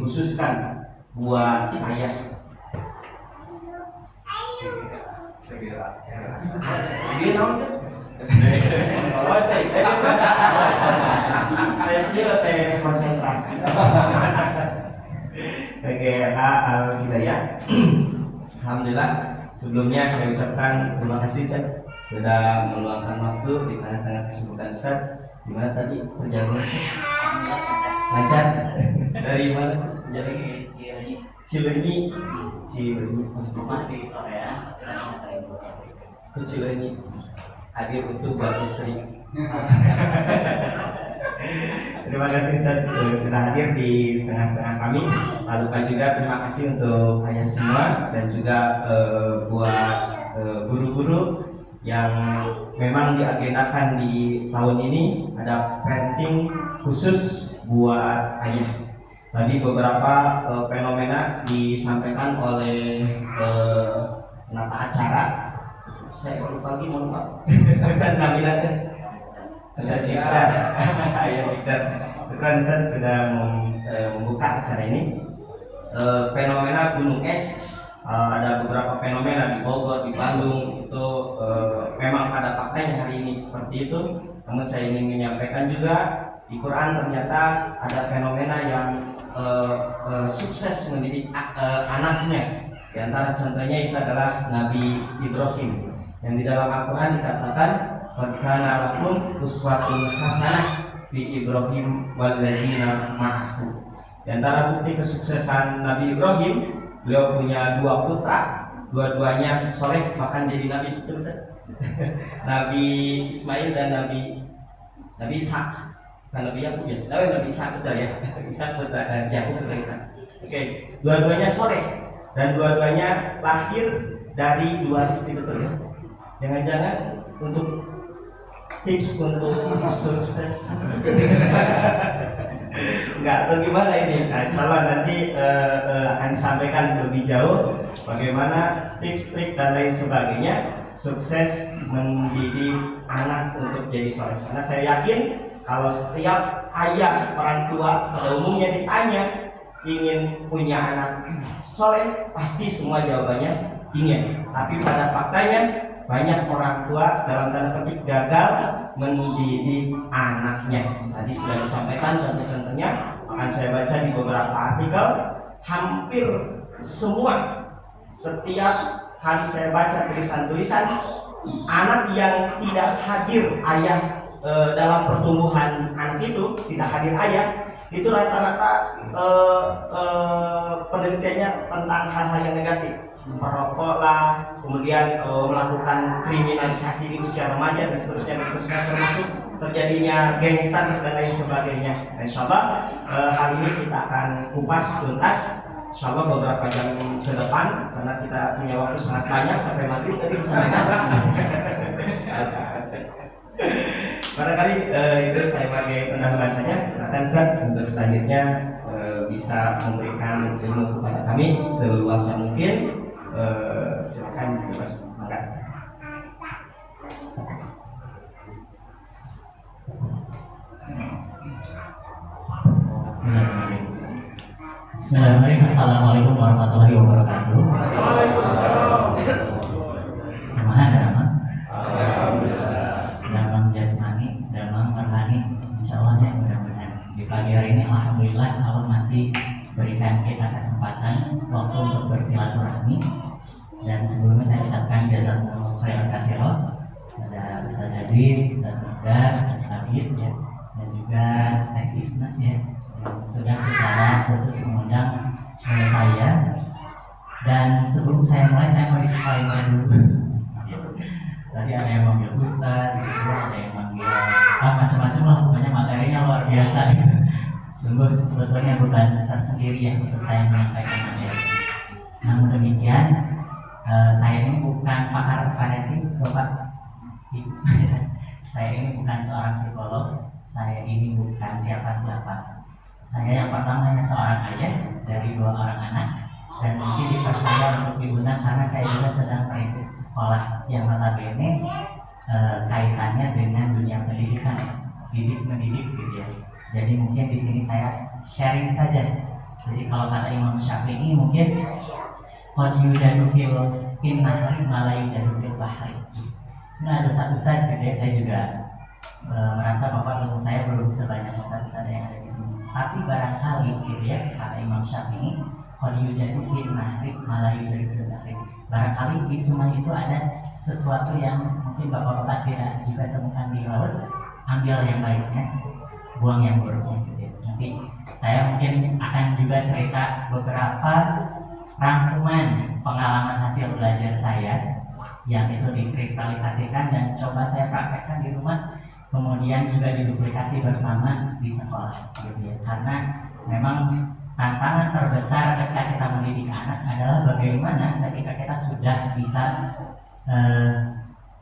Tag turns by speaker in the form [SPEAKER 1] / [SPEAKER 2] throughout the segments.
[SPEAKER 1] dikhususkan buat ayah. Tes konsentrasi. Oke, Al-Hidayah. Alhamdulillah. Sebelumnya saya ucapkan terima kasih Ustaz sudah meluangkan waktu di tengah-tengah kesibukan Ustaz. Gimana tadi perjalanan Ustaz? Lancar? Dari mana sih? Dari Cileunyi.
[SPEAKER 2] Rumah di Soreang,
[SPEAKER 1] Ke Cileunyi. Hadir untuk buat istri. Terima kasih Ustaz sudah hadir di tengah-tengah kami. Tak lupa juga terima kasih untuk ayah semua dan juga buat guru-guru yang memang diagendakan di tahun ini ada parenting khusus buat ayah. Tadi beberapa fenomena disampaikan oleh penata acara. Saya lupa lagi, mohon maaf. Ustaz Nabila teh. Ustaz Iqdar. Ayah Iqdar. Sekarang Ustaz sudah membuka acara ini. Fenomena gunung es, ada beberapa fenomena di Bogor, di Bandung itu memang pada faktanya hari ini seperti itu. Namun saya ingin menyampaikan juga di Quran ternyata ada fenomena yang sukses mendidik anaknya. Di antara contohnya itu adalah Nabi Ibrahim yang di dalam Al-Quran dikatakan qad kana lakum uswatun hasanah fi Ibrahim walladzina ma'ahu. Di antara bukti kesuksesan Nabi Ibrahim, beliau punya dua putra, dua-duanya soleh bahkan jadi nabi, betul Ustaz? Nabi Ismail dan Nabi Ishak. Kan Nabi Yakub ya? Nabi Ishak betul ya? Ishak betul, Yakub betul Ishak. Oke, dua-duanya soleh dan dua-duanya lahir dari dua istri, betul ya? Jangan-jangan untuk tips untuk sukses enggak atau gimana ini? Nah, insyaallah nanti akan disampaikan lebih jauh bagaimana tips, trik dan lain sebagainya sukses mendidik anak untuk jadi soleh. Karena saya yakin kalau setiap ayah orang tua pada umumnya ditanya ingin punya anak soleh, pasti semua jawabannya ingin. Tapi pada faktanya banyak orang tua dalam tanda petik gagal mendidik anaknya. Tadi sudah disampaikan contoh-contohnya, akan saya baca di beberapa artikel. Hampir semua, setiap kali saya baca tulisan-tulisan anak yang tidak hadir ayah dalam pertumbuhan anak itu, tidak hadir ayah, itu rata-rata penelitiannya tentang hal-hal yang negatif, merokok lah, kemudian melakukan kriminalisasi di usia remaja dan seterusnya, termasuk terjadinya gangster dan lain sebagainya. Insyaallah hal ini kita akan kupas tuntas insyaallah beberapa jam ke depan, karena kita punya waktu sangat banyak sampai maghrib tadi disampaikan. Barangkali itu saya pakai pendahuluan saja. Silakan Ustaz untuk selanjutnya bisa memberikan ilmu kepada kami seluas mungkin. Silakan bebas mangga.
[SPEAKER 2] Bismillahirrahmanirrahim. Assalamualaikum warahmatullahi wabarakatuh. Gimana damang? Damang jasmani, damang rohani. Insyaallah ya, mudah-mudahan di pagi hari ini alhamdulillah Allah masih berikan kita kesempatan waktu untuk bersilaturahmi. Dan sebelumnya saya ucapkan jazakumullah khairan katsiran kepada Ustaz Aziz, Ustaz Muda, Ustaz Sabit ya, dan juga Teh Isna ya, yang sudah secara khusus mengundang saya. Dan sebelum saya mulai, saya mau disclaimer dulu. Tadi ada yang manggil Ustaz, ada yang manggil macam-macam lah, pokoknya materinya luar biasa. Sebetulnya bukan tersendiri ya untuk saya menyampaikan materi. Namun demikian, saya ini bukan pakar parenting, Bapak Ibu. Saya ini bukan seorang psikolog, saya ini bukan siapa-siapa. Saya yang pertama hanya seorang ayah dari 2 orang anak, dan mungkin dipercaya untuk diundang karena saya juga sedang merintis sekolah yang notabene kaitannya dengan dunia pendidikan, didik mendidik gitu ya. Jadi mungkin di sini saya sharing saja Jadi kalau kata Imam Syafi'i mungkin qad yujadu fil nahri ma la yujadu fil bahri. Sebenarnya ustaz-ustaz gitu ya, saya juga merasa bahwa ilmu saya belum sebanyak ustaz-ustaz yang ada di sini. Tapi barangkali gitu ya, kata Imam Syafi'i qad yujadu fil nahri ma la yujadu fil bahri. Barangkali di sungai itu ada sesuatu yang mungkin bapak-bapak tidak juga temukan di laut, ambil yang baiknya, buang yang buruknya gitu ya. Nanti saya mungkin akan juga cerita beberapa rangkuman pengalaman hasil belajar saya yang itu dikristalisasikan dan coba saya praktekkan di rumah, kemudian juga diduplikasi bersama di sekolah gitu ya. Karena memang tantangan terbesar ketika kita mendidik anak adalah bagaimana ketika kita sudah bisa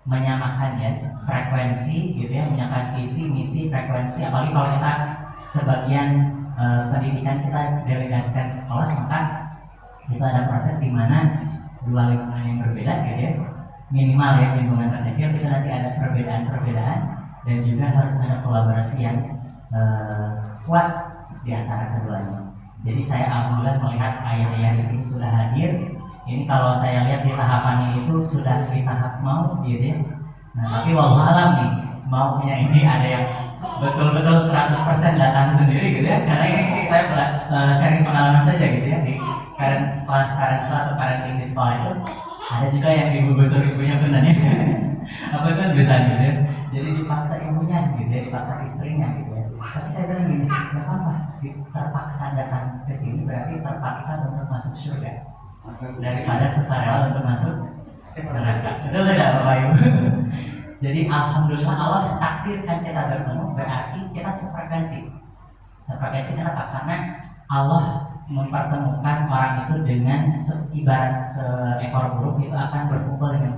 [SPEAKER 2] menyamakan ya frekuensi gitu ya, menyamakan visi, misi, frekuensi. Apalagi kalau kita sebagian pendidikan kita delegasikan sekolah, maka itu ada proses di mana dua lingkungan yang berbeda gitu ya, minimal ya lingkungan terkecil itu nanti ada perbedaan-perbedaan dan juga harus ada kolaborasi yang kuat di antara keduanya. Jadi saya alhamdulillah melihat ayah-ayah di sini sudah hadir. Ini kalau saya lihat di tahapannya itu sudah di tahap mau gitu ya. Nah tapi wallahu alam nih, maunya ini ada yang betul-betul 100% datang sendiri gitu ya. Karena ini saya sharing pengalaman saja gitu ya, di parent atau parenting di sekolah itu ada juga yang ibu gusur ibunya benernya apa kan biasanya gitu ya. Jadi dipaksa ibunya gitu ya, dipaksa istrinya gitu ya. Tapi saya bilang gini, nggak apa-apa, terpaksa datang ke sini berarti terpaksa untuk masuk surga daripada sukarela untuk masuk neraka. Betul tidak Bapak Ibu? Jadi alhamdulillah Allah takdirkan kita bertemu, berarti kita sefrekuensi. Sefrekuensi kenapa? Karena Allah mempertemukan orang itu dengan ibarat seekor burung itu akan berkumpul dengan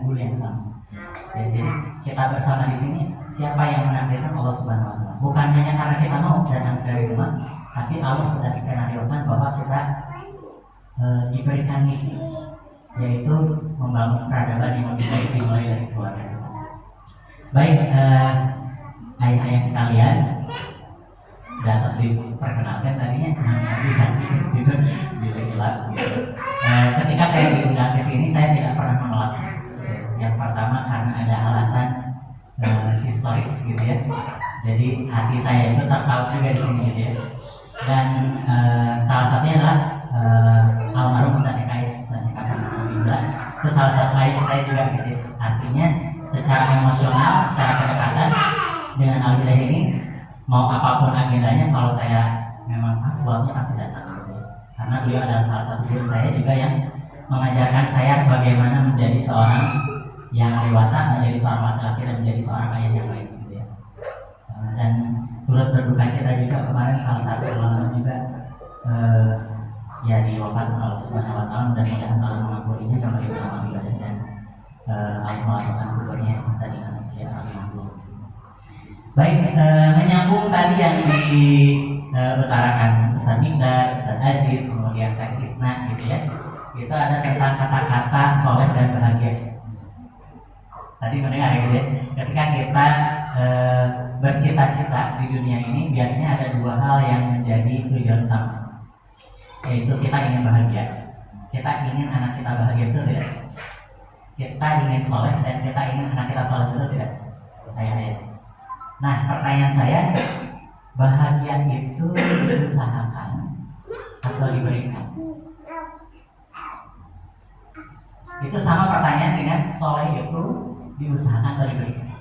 [SPEAKER 2] bulu yang sama. Jadi kita bersama di sini, siapa yang menakdirkan? Allah Subhanahu wa Ta'ala. Bukan hanya karena kita mau datang dari rumah, tapi Allah sudah skenariokan bahwa kita diberikan misi, yaitu membangun peradaban yang lebih baik dimulai dari keluarga kita. Baik, ayah-ayah sekalian, dan harus diperkenalkan tadinya bisa gitu, bila gitu. Ketika saya diundang ke sini, saya tidak pernah menolak. Yang pertama karena ada alasan historis gitu ya. Jadi hati saya itu terpaut juga di sini gitu ya. Dan salah satunya adalah almarhum Ustaz Eka pernah bilang. Terus salah satu ayah saya juga gitu. Artinya secara emosional, secara kedekatan dengan al-hidayah ini, mau apapun agendanya, kalau saya memang pas waktunya pasti datang gitu ya. Karena beliau adalah salah satu guru saya juga yang mengajarkan saya bagaimana menjadi seorang yang dewasa, menjadi seorang laki-laki dan menjadi seorang ayah yang baik gitu ya. Dan turut berduka cita juga kemarin salah satu ulama juga ya diwafatkan Allah Subhanahu wa Ta'ala, dan mudah-mudahan Allah mengampuninya sama ulama ibadah dan Allah melakukan kuburnya Ustaz ya alhamdulillah. Baik, menyambung tadi yang diutarakan Ustaz Mikdar, Ustaz Aziz, kemudian Kak Isna gitu ya. Itu ada tentang kata-kata soleh dan bahagia. Tadi mendengar ya, ketika kita bercita-cita di dunia ini, biasanya ada dua hal yang menjadi tujuan utama, yaitu kita ingin bahagia, kita ingin anak kita bahagia, betul tidak? Kita ingin soleh dan kita ingin anak kita soleh, betul tidak? Ayah-ayah. Nah, pertanyaan saya, bahagia itu diusahakan atau diberikan? Itu sama pertanyaan dengan soleh itu diusahakan atau diberikan?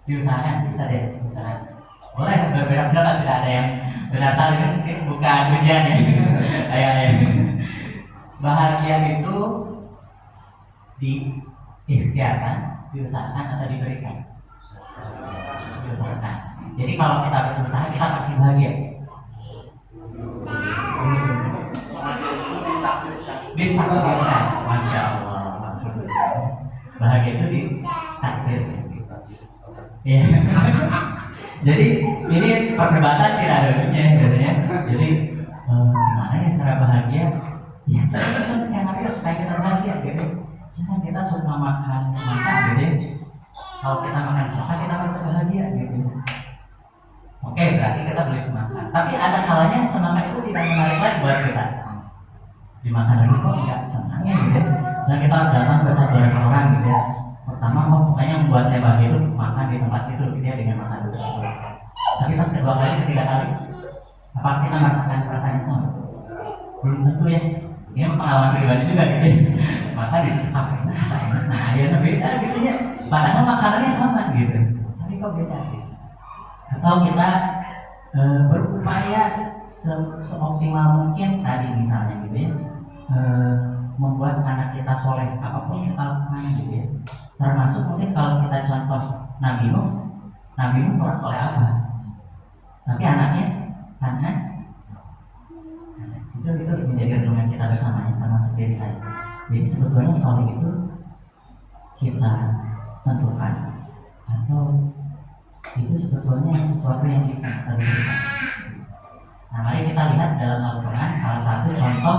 [SPEAKER 2] Diusahakan, bisa deh, misalnya. Boleh berbeda pendapat, tidak ada yang benar salah, ini bukan ujian ya. Ayo. Bahagia itu diikhtiarkan, diusahakan atau diberikan? Diusahakan. Jadi kalau kita berusaha, kita pasti bahagia. Ditakdirkan, masya Allah. Bahagia itu ditakdirkan. Ya. Jadi ini perdebatan tidak ada ujungnya biasanya. Jadi gimana ya cara bahagia? Ya kita susun skenario supaya kita bahagia gitu. Misalkan kita suka makan semangka gitu. Kalau kita makan semangka kita merasa bahagia gitu. Oke, berarti kita beli semangka. Tapi ada kalanya semangka itu tidak menarik lagi buat kita. Dimakan lagi kok nggak senangnya gitu. Misalnya kita datang ke satu restoran gitu ya. Pertama, oh pokoknya yang membuat saya bahagia itu makan di tempat itu gitu ya, dengan makan tersebut. Tapi pas kedua kali, ketiga kali, apakah kita merasakan perasaan yang sama? Belum tentu ya. Ini pengalaman pribadi juga gitu ya. Maka di situ apa enak, rasa enak, nah akhirnya beda gitu ya. Padahal makanannya sama gitu, tapi kok beda gitu. Atau kita berupaya seoptimal mungkin tadi misalnya gitu ya, membuat anak kita soleh apapun kita lakukan gitu ya. Termasuk mungkin kalau kita contoh Nabi Nuh orang soleh apa? Tapi anaknya itu menjadi renungan kita bersama ya, termasuk diri saya. Jadi sebetulnya soleh itu kita tentukan atau itu sebetulnya sesuatu yang kita tentukan. Nah, mari kita lihat dalam Al-Quran salah satu contoh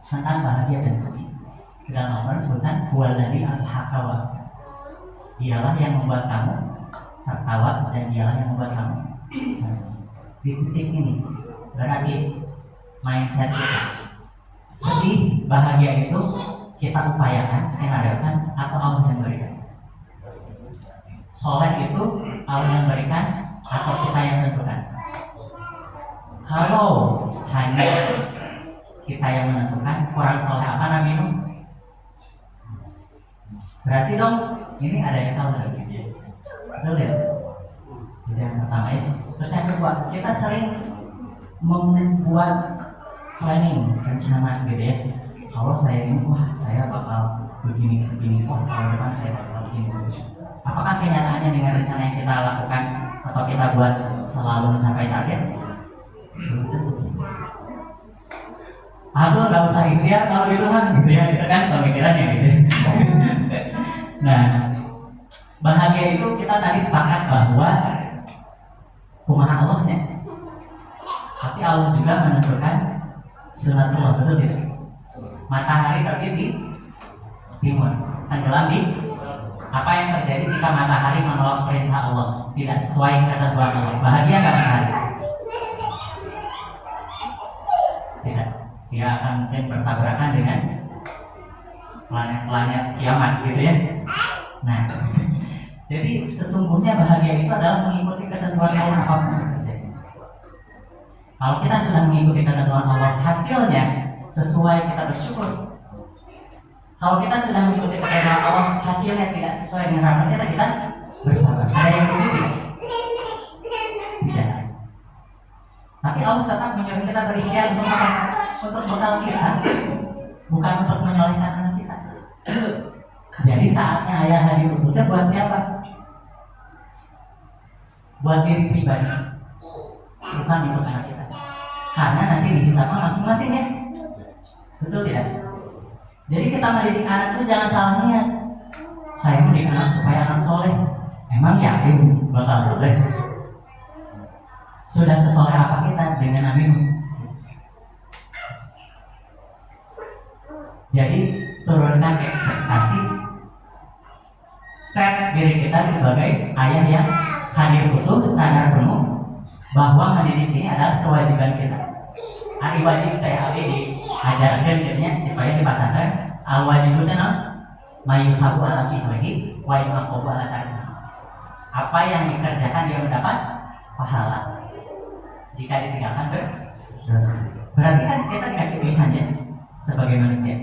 [SPEAKER 2] tentang bahagia dan sedih. Dalam Al-Quran disebutkan huwaladzi adhaka, dialah yang membuat kamu tertawa dan dialah yang membuat kamu nangis. Di titik ini berarti mindset kita sedih, bahagia itu kita upayakan, skenariokan, atau Allah yang berikan. Soleh itu Allah yang berikan atau kita yang tentukan. Kalau hanya kita yang menentukan, kurang soleh apa Nabi Nuh? Berarti dong ini ada yang salah gitu ya. Betul ya? Jadi yang pertama itu. Terus yang kedua, kita sering membuat planning, rencana gitu ya. Kalau saya ini, wah saya bakal begini, wah kalau depan saya bakal begini. Apakah kenyataannya dengan rencana yang kita lakukan atau kita buat selalu mencapai target? Belum tentu. Aku nggak usah ikhtiar kalau gitu kan, gitu ya, itu kan pemikirannya gitu. Nah, bahagia itu kita tadi sepakat bahwa kumaha Allahnya, tapi Allah juga menentukan sunatullah, betul tidak? Matahari terbit di timur, tenggelam di. Apa yang terjadi jika matahari menolak perintah Allah, tidak sesuai ketentuan Allah? Bahagia nggak matahari? Tidak. Dia akan mungkin bertabrakan dengan planet-planet kiamat gitu ya. Nah, jadi sesungguhnya bahagia itu adalah mengikuti ketentuan Allah apapun yang terjadi. Kalau kita sudah mengikuti ketentuan Allah, hasilnya sesuai, kita bersyukur. Kalau kita sudah mengikuti ketentuan Allah, hasilnya tidak sesuai dengan harapan kita, kita bersabar. Ada yang begitu? Tidak. Tapi Allah tetap menyuruh kita berikhtiar untuk apa? Untuk bekal kita, bukan untuk menyolehkan anak kita. Jadi saatnya ayah hadir untuknya buat siapa? Buat diri pribadi, bukan untuk anak kita. Karena nanti dihisabkan masing-masing ya. Betul tidak? Jadi kita mendidik anak itu jangan salah niat. Saya mendidik anak supaya anak soleh. Emang yakin bakal soleh? Sudah sesoleh apa kita dengan Nabi Nuh? Jadi turunkan ekspektasi, set diri kita sebagai ayah yang hadir utuh, sadar penuh bahwa mendidik ini adalah kewajiban kita. Ari wajib teh abdi diajarkan jadinya supaya di pesantren al wajib itu mayusabu ala fi'lihi wa yaqabu ala tarkihi. Apa yang dikerjakan dia mendapat pahala. Jika ditinggalkan berdosa. Berarti kan kita dikasih pilihan ya sebagai manusia.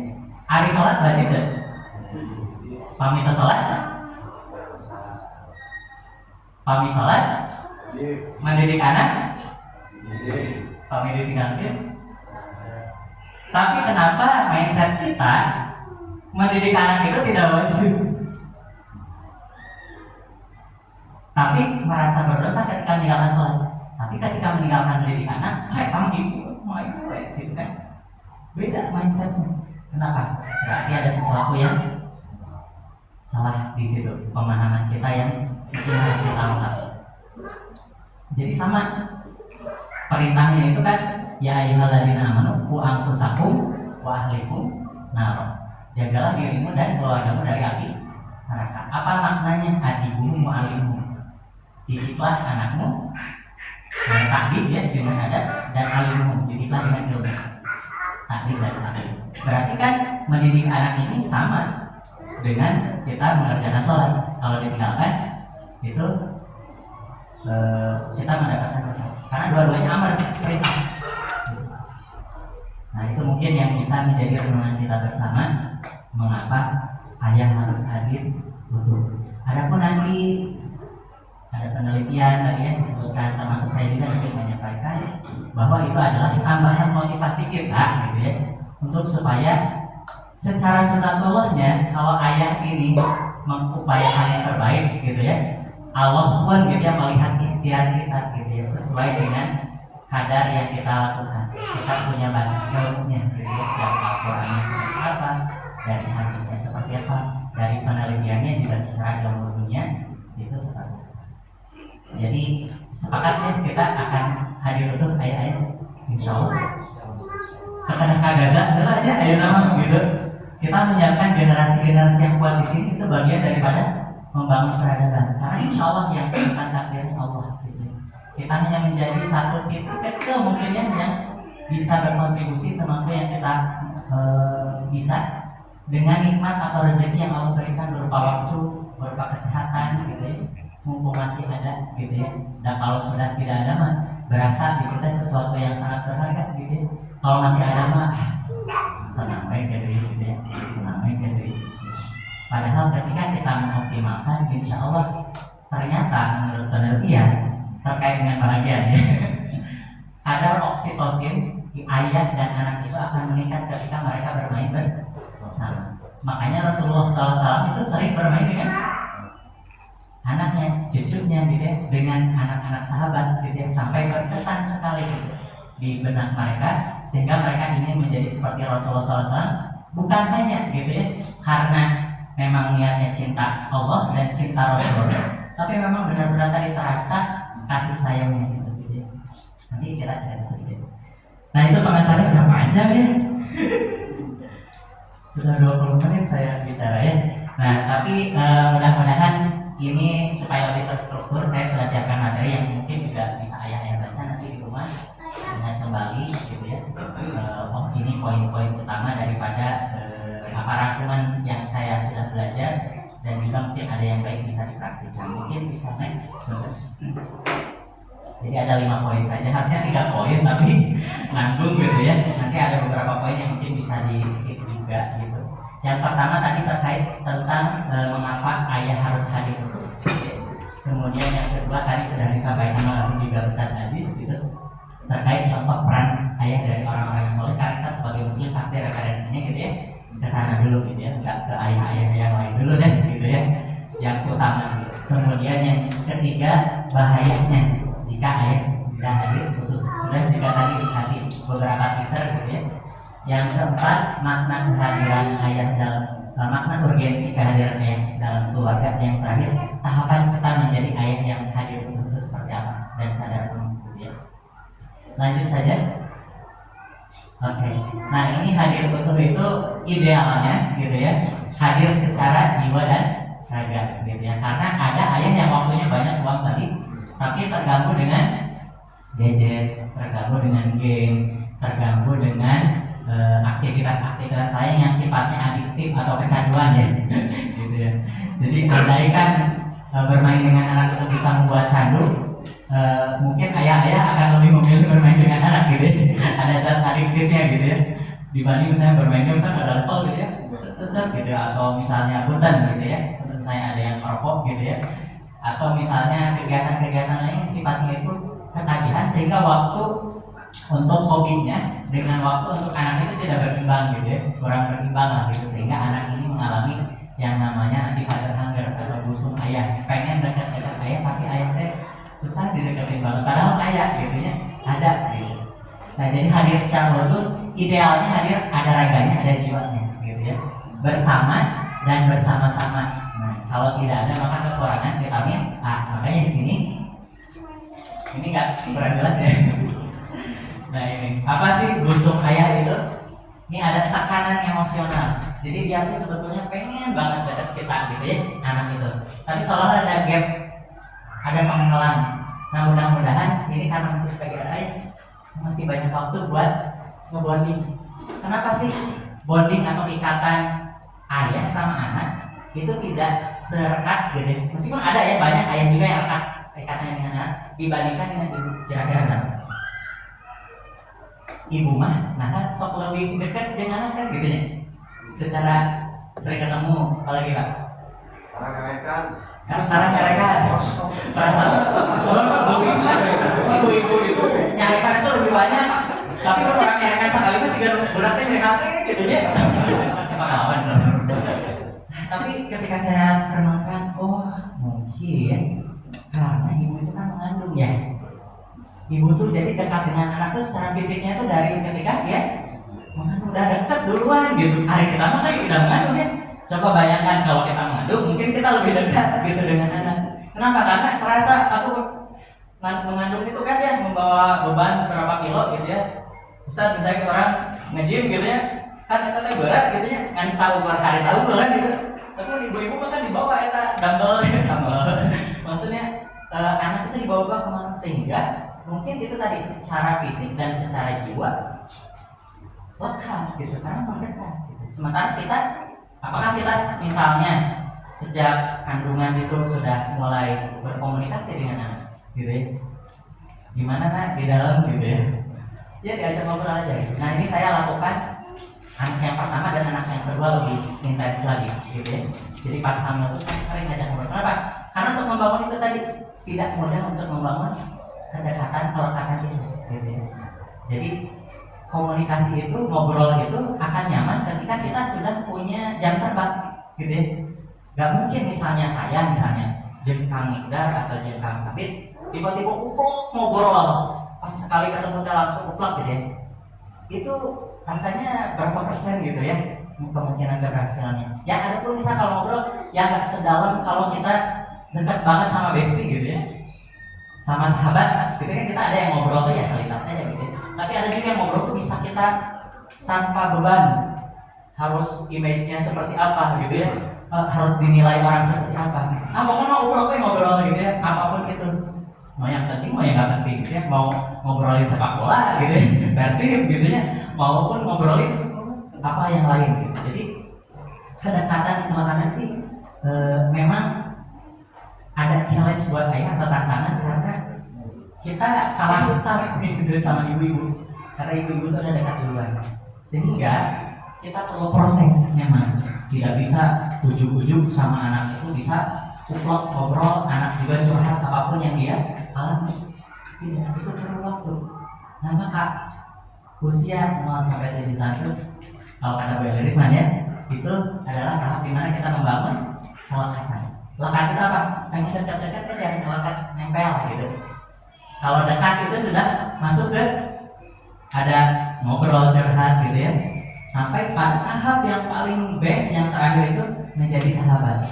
[SPEAKER 2] Hari sholat wajib tuh. Pamit sholat. Pamit sholat. Mendidik anak. Pamit ditinggalkan. Tapi kenapa mindset kita mendidik anak itu tidak wajib? Tapi merasa berdosa ketika meninggalkan sholat. Tapi ketika meninggalkan mendidik anak, kamu ibu, mau ibu, gitu kan? Beda mindsetnya. Kenapa? Berarti ada sesuatu yang salah di situ. Pemahaman kita yang itu harus kita tahu. Jadi sama perintahnya itu kan, ya ayyuhalladzina amanu qu anfusakum wa ahlikum nar. Jagalah dirimu dan keluargamu dari api neraka. Apa maknanya? Adibumu mu'alimu. Didiklah anakmu takdir ya dengan adat, dan alimum didiklah dengan ilmu. Takdir dan takdir. Berarti kan mendidik anak ini sama dengan kita mengerjakan sholat. Kalau ditinggalkan itu kita mendapatkan dosa. Karena dua-duanya amar perintah. Nah itu mungkin yang bisa menjadi renungan kita bersama. Mengapa ayah harus hadir utuh. Adapun nanti ada penelitian tadi yang disebutkan, termasuk saya juga nanti menyampaikan bahwa itu adalah tambahan motivasi kita gitu ya, untuk supaya secara sunatullahnya kalau ayah ini mengupayakan yang terbaik gitu ya, Allah pun gitu ya melihat ikhtiar kita gitu ya, sesuai dengan kadar yang kita lakukan. Kita punya basis ilmunya gitu ya, dari Al-Qur'annya seperti apa, dari hadisnya seperti apa, dari penelitiannya juga secara ilmu dunia itu seperti apa. Jadi sepakatnya kita akan hadir untuk ayah-ayah insya Allah. Kepada Gaza adalah aja ayah nama gitu. Kita menyiapkan generasi-generasi yang kuat di sini itu bagian daripada membangun peradaban. Karena insya Allah yang akan takdirnya Allah. Gitu. Kita hanya menjadi satu titik kecil mungkin yang bisa berkontribusi semampu yang kita bisa dengan nikmat atau rezeki yang Allah berikan berupa waktu, berupa kesehatan gitu ya. Mumpung masih ada gitu ya. Dan kalau sudah tidak ada mah berasa di kita sesuatu yang sangat berharga gitu ya. Kalau masih ada mah tenang baik gitu ya, tenang baik gitu. Padahal ketika kita mengoptimalkan, insya Allah ternyata menurut penelitian terkait dengan bahagia ya, kadar oksitosin di ayah dan anak itu akan meningkat ketika mereka bermain bersama. Makanya Rasulullah SAW itu sering bermain dengan anaknya, cucunya gitu ya, dengan anak-anak sahabat gitu ya, sampai berkesan sekali gitu di benak mereka, sehingga mereka ingin menjadi seperti Rasulullah SAW. Bukan hanya gitu ya karena memang niatnya cinta Allah dan cinta Rasulullah, tapi memang benar-benar tadi terasa kasih sayangnya gitu ya. Nanti kita cerita sedikit. Nah itu pengantarnya udah panjang ya. Sudah 20 menit saya bicara ya. Nah tapi mudah-mudahan ini supaya lebih terstruktur, saya sudah siapkan materi yang mungkin juga bisa ayah-ayah baca nanti di rumah dengan kembali gitu ya. Oh ini poin-poin utama daripada apa rangkuman yang saya sudah belajar, dan juga mungkin ada yang baik bisa dipraktikkan. Mungkin bisa next. Jadi ada 5 poin saja, harusnya 3 poin tapi nanggung gitu ya. Nanti ada beberapa poin yang mungkin bisa di skip juga gitu. Yang pertama tadi terkait tentang mengapa ayah harus hadir itu. Kemudian yang kedua tadi sudah disampaikan oleh juga Ustaz Aziz gitu, terkait contoh peran ayah dari orang-orang yang soleh. Karena kita sebagai muslim pasti referensinya gitu ya ke sana dulu gitu ya, nggak ke ayah-ayah yang lain dulu deh gitu ya, yang utama gitu. Kemudian yang ketiga bahayanya jika ayah tidak hadir itu sudah juga tadi dikasih beberapa teaser gitu ya. Yang keempat, makna kehadiran ayah dalam makna urgensi kehadiran ayah dalam keluarga. Yang terakhir, tahapan kita menjadi ayah yang hadir itu seperti apa dan sadar penuh. Ya. Lanjut saja. Oke. Nah ini hadir utuh itu idealnya gitu ya, hadir secara jiwa dan raga gitu ya. Karena ada ayah yang waktunya banyak uang tadi, tapi terganggu dengan gadget, terganggu dengan game, terganggu dengan aktivitas-aktivitas lain yang sifatnya adiktif atau kecanduan ya gitu ya. Jadi andaikan bermain dengan anak itu bisa membuat candu, mungkin ayah-ayah akan lebih memilih bermain dengan anak gitu ya. Ada zat adiktifnya gitu ya, dibanding misalnya bermain game kan ada level gitu ya, set gitu ya. Atau misalnya punten gitu ya, tentu saya ada yang merokok gitu ya, atau misalnya kegiatan-kegiatan lain yang sifatnya itu ketagihan, sehingga waktu untuk hobinya dengan waktu untuk anak itu tidak berimbang gitu ya, kurang berimbang lah gitu, sehingga anak ini mengalami yang namanya anti-father hunger atau busung ayah, pengen dekat-dekat ayah tapi ayah teh susah dideketin banget, padahal ayah gitu ya ada gitu. Nah jadi hadir secara utuh idealnya hadir ada raganya, ada jiwanya gitu ya, bersama dan bersama-sama. Nah kalau tidak ada maka kekurangan vitamin A. Makanya di sini ini nggak kurang jelas ya. Nah ini apa sih busung ayah itu? Ini ada tekanan emosional. Jadi dia tuh sebetulnya pengen banget deket kita gitu ya, anak itu. Tapi seolah ada gap, ada penghalang Nah mudah-mudahan ini karena masih PGRI masih banyak waktu buat ngebonding. Kenapa sih bonding atau ikatan ayah sama anak itu tidak serekat gitu ya? Meskipun ada ya banyak ayah juga yang rekat ikatannya dengan anak dibandingkan dengan ibu. Kira-kira berapa? Ibu mah nah sok lebih dekat dengan anak kan gitu ya, secara sering ketemu. Apalagi Pak? Karena nyarekan perasaan ibu itu nyarekan itu lebih banyak, tapi kalau orang nyarekan sekaligus sih berarti nyarekan gitu ya pengalaman. Tapi ketika saya renungkan, oh mungkin karena ibu itu kan mengandung ya. Ibu tuh jadi dekat dengan anak tuh secara fisiknya tuh dari ketika dia mengandung, udah dekat duluan gitu. Hari kita mah kan tidak mengandung ya. Coba bayangkan kalau kita mengandung, mungkin kita lebih dekat gitu dengan anak. Kenapa? Karena terasa aku mengandung itu kan ya membawa beban berapa kilo gitu ya. Ustaz misalnya orang nge-gym gitu ya, kan itu berat gitu ya, ngan sahur hari tahu kan gitu. Tapi ibu-ibu kan dibawa eta dumbbell. Maksudnya anak itu dibawa kemana, sehingga mungkin itu tadi secara fisik dan secara jiwa lekat gitu karena mendekat gitu. Sementara kita, apakah kita misalnya sejak kandungan itu sudah mulai berkomunikasi dengan anak gitu ya? Gimana nak di dalam gitu ya? Ya diajak ngobrol aja gitu. Nah ini saya lakukan anak yang pertama dan anak yang kedua lebih intens lagi gitu ya. Jadi pas hamil itu saya sering ngajak ngobrol. Kenapa? Karena untuk membangun itu tadi tidak mudah untuk membangun kedekatan kelekatan itu gitu ya. Jadi komunikasi itu, ngobrol itu akan nyaman ketika kita sudah punya jam terbang gitu ya. Gak mungkin misalnya saya jengkang Mikdar atau jengkang Sabit tiba-tiba uplok ngobrol pas sekali ketemu kita langsung uplok gitu ya. Itu rasanya berapa persen gitu ya kemungkinan keberhasilannya. Ya ada pun bisa kalau ngobrol ya gak sedalam kalau kita dekat banget sama bestie gitu ya, sama sahabat gitu kan. Kita ada yang ngobrol tuh ya selitas aja gitu ya. Tapi ada juga yang ngobrol tuh bisa kita tanpa beban harus image-nya seperti apa gitu ya, harus dinilai orang seperti apa. Pokoknya mau ngobrol gitu ya, apapun itu, mau yang penting mau yang nggak penting gitu ya, mau ngobrolin sepak bola gitu ya, Persib gitu ya, maupun ngobrolin apa yang lain gitu. Jadi kedekatan ini memang ada challenge buat ayah atau tantangan karena kita kalah start gitu sama ibu-ibu, karena ibu-ibu itu udah dekat duluan, sehingga kita perlu proses memang. Tidak bisa ujuk-ujuk sama anak itu bisa uplok ngobrol, anak juga curhat apapun yang dia alami. Tidak, itu perlu waktu. Nah maka usia 0 sampai 7 tahun itu kalau kata Bu Elisman ya, itu adalah tahap dimana kita membangun kelekatan. Lekat itu apa? Pengen dekat-dekat aja, lekat nempel gitu. Kalau dekat itu sudah masuk ke ada ngobrol curhat gitu ya, sampai pada tahap yang paling best yang terakhir itu menjadi sahabat.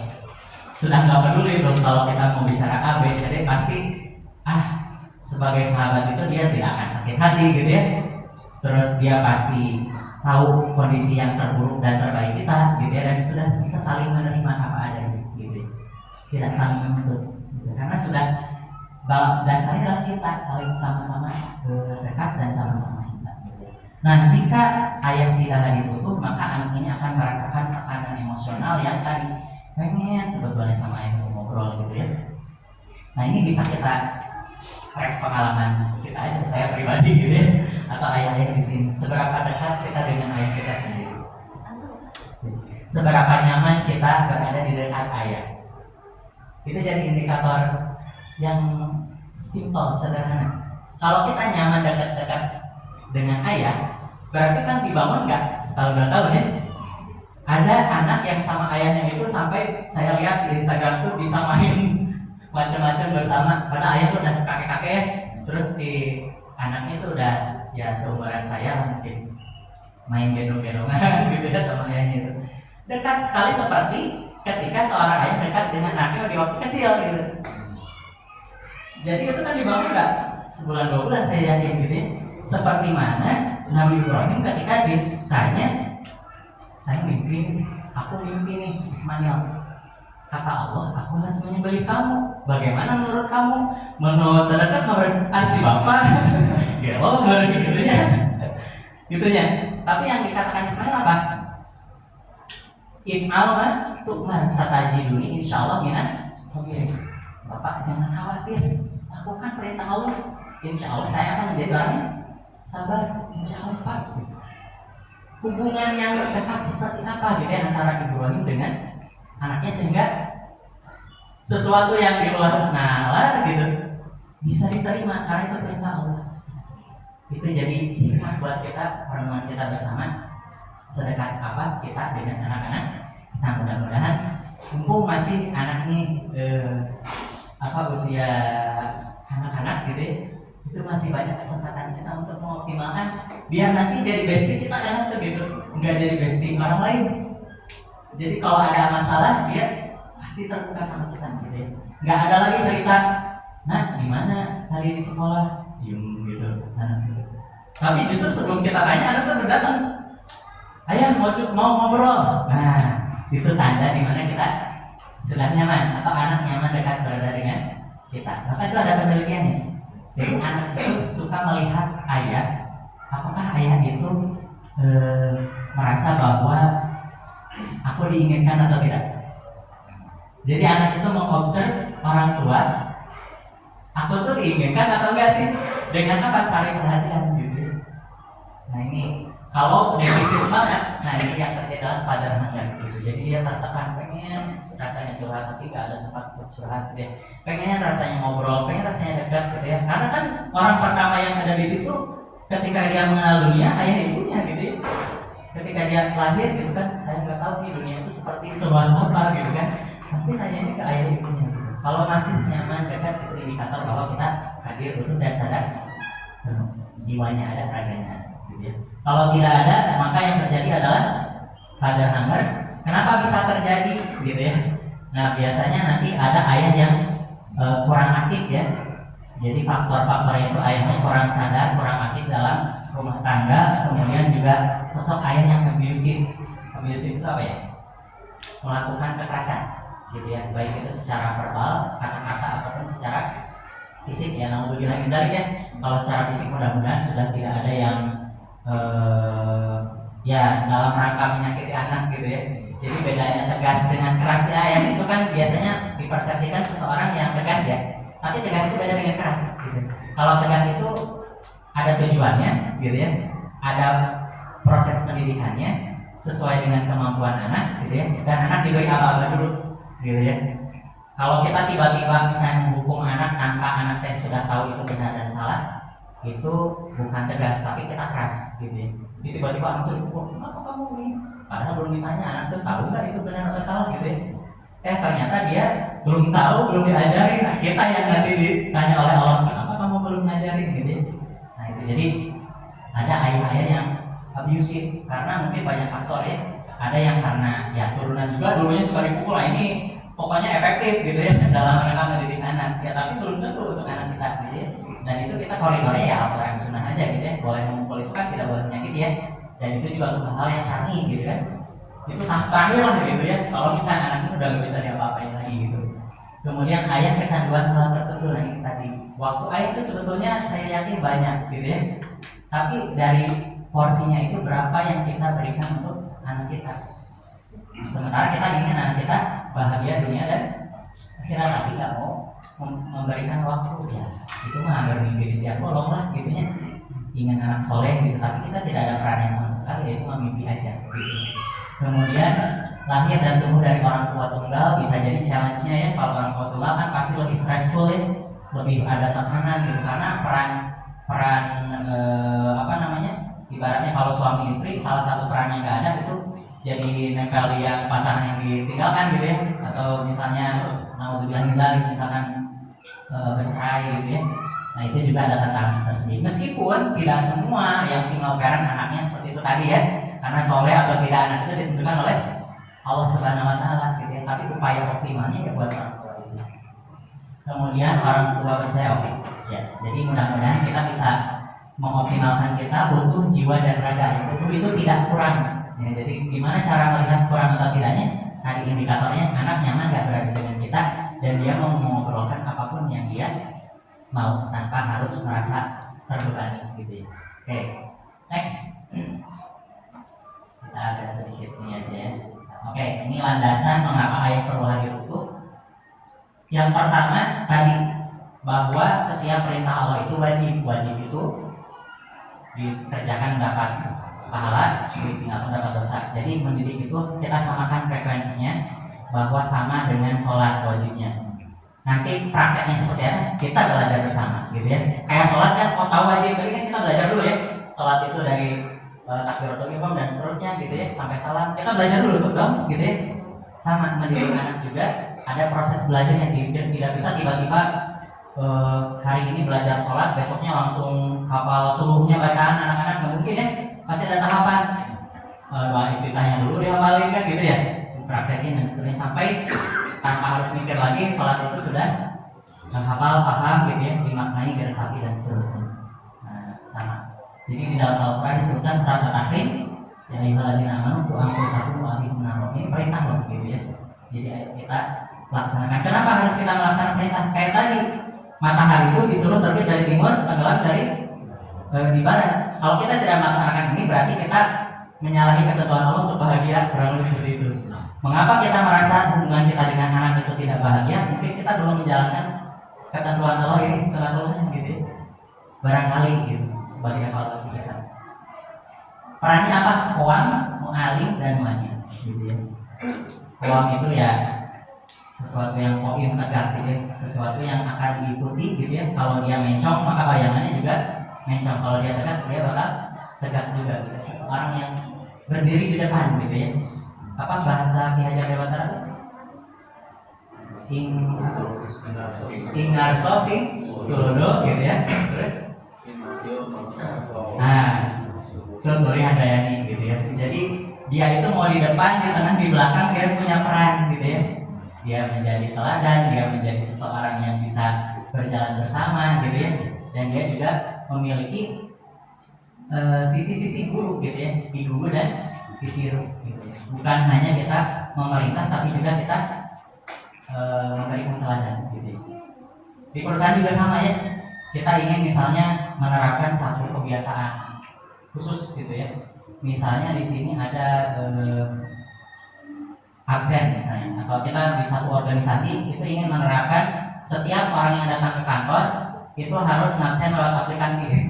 [SPEAKER 2] Sudah nggak peduli dong kalau kita mau bicara A, B, C, D, pasti sebagai sahabat itu dia tidak akan sakit hati gitu ya. Terus dia pasti tahu kondisi yang terburuk dan terbaik kita gitu ya, dan sudah bisa saling menerima apa adanya gitu ya. Tidak saling menuntut gitu. Karena sudah dasarnya adalah cinta, saling sama-sama dekat dan sama-sama cinta gitu. Nah jika ayah tidak lagi butuh, maka anak ini akan merasakan tekanan emosional yang tadi pengen sebetulnya sama ayah ngobrol gitu ya. Nah ini bisa kita rek pengalaman kita aja, saya pribadi gitu ya, atau ayah-ayah di sini. Seberapa dekat kita dengan ayah kita sendiri? Seberapa nyaman kita berada di dekat ayah? Itu jadi indikator yang simpel, sederhana. Kalau kita nyaman dekat-dekat dengan ayah, berarti kan dibangun nggak setahun 2 tahun ya? Ada anak yang sama ayahnya itu sampai saya lihat di Instagram tuh bisa main macam-macam bersama, karena ayah tuh udah kakek-kakek ya. Terus si anaknya itu udah ya seumuran saya mungkin, main gendong-gendongan gitu ya sama ayahnya itu. Dekat sekali seperti ketika seorang ayah dekat dengan anaknya di waktu kecil gitu. Jadi itu kan dibangun nggak sebulan 2 bulan, saya yakin gitu ya. Seperti mana Nabi Ibrahim ketika ditanya, saya mimpi, aku mimpi nih Ismail. Kata Allah, aku harus menyembelih kamu. Bagaimana menurut kamu? Menurut terdekat, menurut si bapak, gelo, gitu ya, gitu ya. Tapi yang dikatakan Ismail apa? If Allah tu'man satajiduni insyaallah minas sabirin. Bapak jangan khawatir, lakukan perintah Allah. Insya Allah saya akan menjadi orang yang sabar. Insya Allah Pak. Hubungan yang dekat seperti apa gitu ya antara Ibrahim dengan anaknya sehingga sesuatu yang di luar nalar gitu bisa diterima karena itu perintah Allah. Itu jadi hikmah buat kita, perenungan kita bersama. Sedekat apa kita dengan anak-anak. Nah mudah-mudahan mumpung masih anak nih usia anak-anak gitu ya, itu masih banyak kesempatan kita untuk mengoptimalkan biar nanti jadi bestie kita kan begitu, nggak jadi bestie orang lain. Jadi kalau ada masalah dia pasti terbuka sama kita gitu ya. Nggak ada lagi cerita, nah gimana tadi di sekolah, diem gitu. Tapi justru sebelum kita tanya anak tuh berdatang, ayah mau ngobrol. Nah itu tanda dimana kita sudah nyaman atau anak nyaman dekat berada dengan kita. Maka itu ada penelitiannya. Jadi anak itu suka melihat ayah, apakah ayah itu merasa bahwa aku diinginkan atau tidak. Jadi anak itu mengobserv orang tua, aku tuh diinginkan atau enggak sih? Dengan apa? Cari perhatian gitu. Nah ini kalau defisit banget, nah ini yang terjadi adalah father hunger gitu. Jadi dia tertekan, pengen rasanya curhat tapi gak ada tempat untuk curhat gitu ya. Pengen rasanya ngobrol, pengen rasanya dekat gitu ya. Karena kan orang pertama yang ada di situ ketika dia mengenal dunia, ayah ibunya gitu ya. Ketika dia lahir gitu kan, saya nggak tahu nih dunia itu seperti seluas apa gitu kan. Pasti nanyanya ke ayah ibunya gitu. Kalau masih nyaman dekat itu indikator bahwa kita hadir utuh dan sadar, jiwanya ada, raganya ada. Kalau tidak ada, maka yang terjadi adalah father hunger. Kenapa bisa terjadi gitu ya? Nah biasanya nanti ada ayah yang kurang aktif ya. Jadi faktor-faktornya itu ayahnya kurang sadar, kurang aktif dalam rumah tangga. Kemudian juga sosok ayah yang abusive. Abusive itu apa ya? Melakukan kekerasan gitu ya, baik itu secara verbal, kata-kata ataupun secara fisik ya. Alhamdulillah ya. Kalau secara fisik mudah-mudahan sudah tidak ada yang ya dalam rangka menyakiti anak gitu ya. Jadi bedanya tegas dengan keras ya, yang itu kan biasanya dipersepsikan seseorang yang tegas ya. Tapi tegas itu beda dengan keras gitu. Kalau tegas itu ada tujuannya gitu ya. Ada proses pendidikannya sesuai dengan kemampuan anak gitu ya. Dan anak diberi aba-aba dulu gitu ya. Kalau kita tiba-tiba misalnya menghukum anak tanpa anak sudah tahu itu benar dan salah, itu bukan tegas tapi kita keras gitu ya. Jadi tiba-tiba anak itu dihukum, kenapa kamu ini? Padahal belum ditanya, anak itu tahu nggak itu benar atau salah gitu ya. Ternyata dia belum tahu, belum diajarin. Nah, kita yang nanti ditanya oleh Allah, kenapa kamu belum ngajarin gitu ya. Nah itu jadi ada ayah-ayah yang abusive karena mungkin banyak faktor ya. Ada yang karena ya turunan juga dulunya suka dipukul. Nah ini pokoknya efektif gitu ya dalam rangka mendidik anak ya, tapi belum tentu untuk anak kita gitu ya. Dan itu kita koridornya ya Al-Quran Sunnah aja gitu ya. Boleh memukul itu kan tidak boleh menyakiti ya. Dan itu juga untuk hal yang syar'i gitu kan. Itu tahap terakhir lah gitu ya. Kalau misalnya anak itu udah gak bisa diapa-apain lagi gitu. Kemudian ayah kecanduan hal tertentu. Nah ini tadi waktu ayah itu sebetulnya saya yakin banyak gitu ya. Tapi dari porsinya itu berapa yang kita berikan untuk anak kita. Sementara kita ingin anak kita bahagia dunia dan akhirat, tapi gak mau memberikan waktu ya. Itu mah bermimpi di siap bolong lah gitu ya. Ingin anak soleh gitu, tapi kita tidak ada perannya sama sekali, ya itu mah mimpi aja gitu. Kemudian lahir dan tumbuh dari orang tua tunggal bisa jadi challenge-nya ya. Kalau orang tua tunggal kan pasti lebih stressful ya, lebih ada tekanan gitu karena peran ibaratnya kalau suami istri salah satu peran yang nggak ada itu jadi nempel di yang pasangan yang ditinggalkan gitu ya, atau misalnya nauzubillah misalkan bercerai gitu ya. Nah itu juga ada tantangan tersendiri. Meskipun tidak semua yang single parent anaknya seperti itu tadi ya, karena soleh atau tidak anak itu ditentukan oleh Allah Subhanahu Wa Taala gitu ya. Tapi upaya optimalnya ya buat orang tua itu. Kemudian orang tua percaya oke. Ya, jadi mudah-mudahan kita bisa mengoptimalkan kita butuh jiwa dan raga. Butuh itu tidak kurang. Ya, jadi gimana cara melihat kurang atau tidaknya? Tadi indikatornya anak nyaman nggak berada dengan kita. dan dia mau mengobrolkan apapun yang dia mau tanpa harus merasa terbebani gitu ya. Oke, next. Kita agak sedikit ini aja ya. Oke, ini landasan mengapa ayat perlu hadir utuh. Yang pertama tadi, bahwa setiap perintah Allah itu wajib. Wajib itu dikerjakan mendapat pahala, ditinggalkan mendapat dosa. Jadi mendidik itu kita samakan frekuensinya, bahwa sama dengan sholat wajibnya. Nanti prakteknya seperti apa? Kita belajar bersama, gitu ya. Kayak sholat kan, tahu wajib, tapi kan kita belajar dulu ya. Sholat itu dari takbiratul ihram dan seterusnya, gitu ya, sampai salam. Kita belajar dulu dong, gitu ya. Sama mendidik anak juga ada proses belajar yang tidak bisa tiba-tiba hari ini belajar sholat, besoknya langsung hafal seluruhnya bacaan anak-anak, nggak mungkin ya. Pasti ada tahapan doa iftitahnya dulu dihafalin kan, gitu ya. Praktekin dan seterusnya sampai tanpa harus mikir lagi, sholat itu sudah hafal, paham gitu ya, dimaknai, diresapi dan seterusnya. Nah, sama. Jadi di dalam Al-Quran disebutkan surat At-Tahrim, ya ayyuhalladzina amanu qu anfusakum wa ahlikum nar. Ini perintah loh gitu ya. Jadi kita laksanakan. Kenapa harus kita melaksanakan perintah? Kayak tadi, matahari itu disuruh terbit dari timur, tenggelam dari di barat. Kalau kita tidak melaksanakan ini, berarti kita menyalahi ketentuan Allah untuk bahagia, kurang lebih seperti itu. Mengapa kita merasa hubungan kita dengan anak itu tidak bahagia? Mungkin kita belum menjalankan ketentuan Allah ini sunatullahnya gitu ya. Barangkali gitu, sebagai evaluasi kita. Perannya apa? Qawam, mu'alim, dan mu'alim gitu ya. Qawam itu ya sesuatu yang qaim, tegak gitu ya. Sesuatu yang akan diikuti gitu ya. Kalau dia mencong, maka bayangannya juga mencong. Kalau dia tegak, dia bakal tegak juga gitu. Seseorang yang berdiri di depan gitu ya. Apa bahasa Ki Hajar Dewantara? Ingarso sing dodo gitu ya. Terus Lemburi Handayani gitu ya. Jadi dia itu mau di depan, di tengah, di belakang, dia punya peran gitu ya. Dia menjadi teladan, dia menjadi seseorang yang bisa berjalan bersama gitu ya. Dan dia juga memiliki sisi-sisi guru gitu ya, diguru dan ditiru gitu. Bukan hanya kita memerintah, tapi juga kita memberikan teladan gitu. Di perusahaan juga sama ya. Kita ingin misalnya menerapkan satu kebiasaan khusus gitu ya. Misalnya di sini ada absen misalnya, atau kita di satu organisasi itu ingin menerapkan setiap orang yang datang ke kantor itu harus absen lewat aplikasi.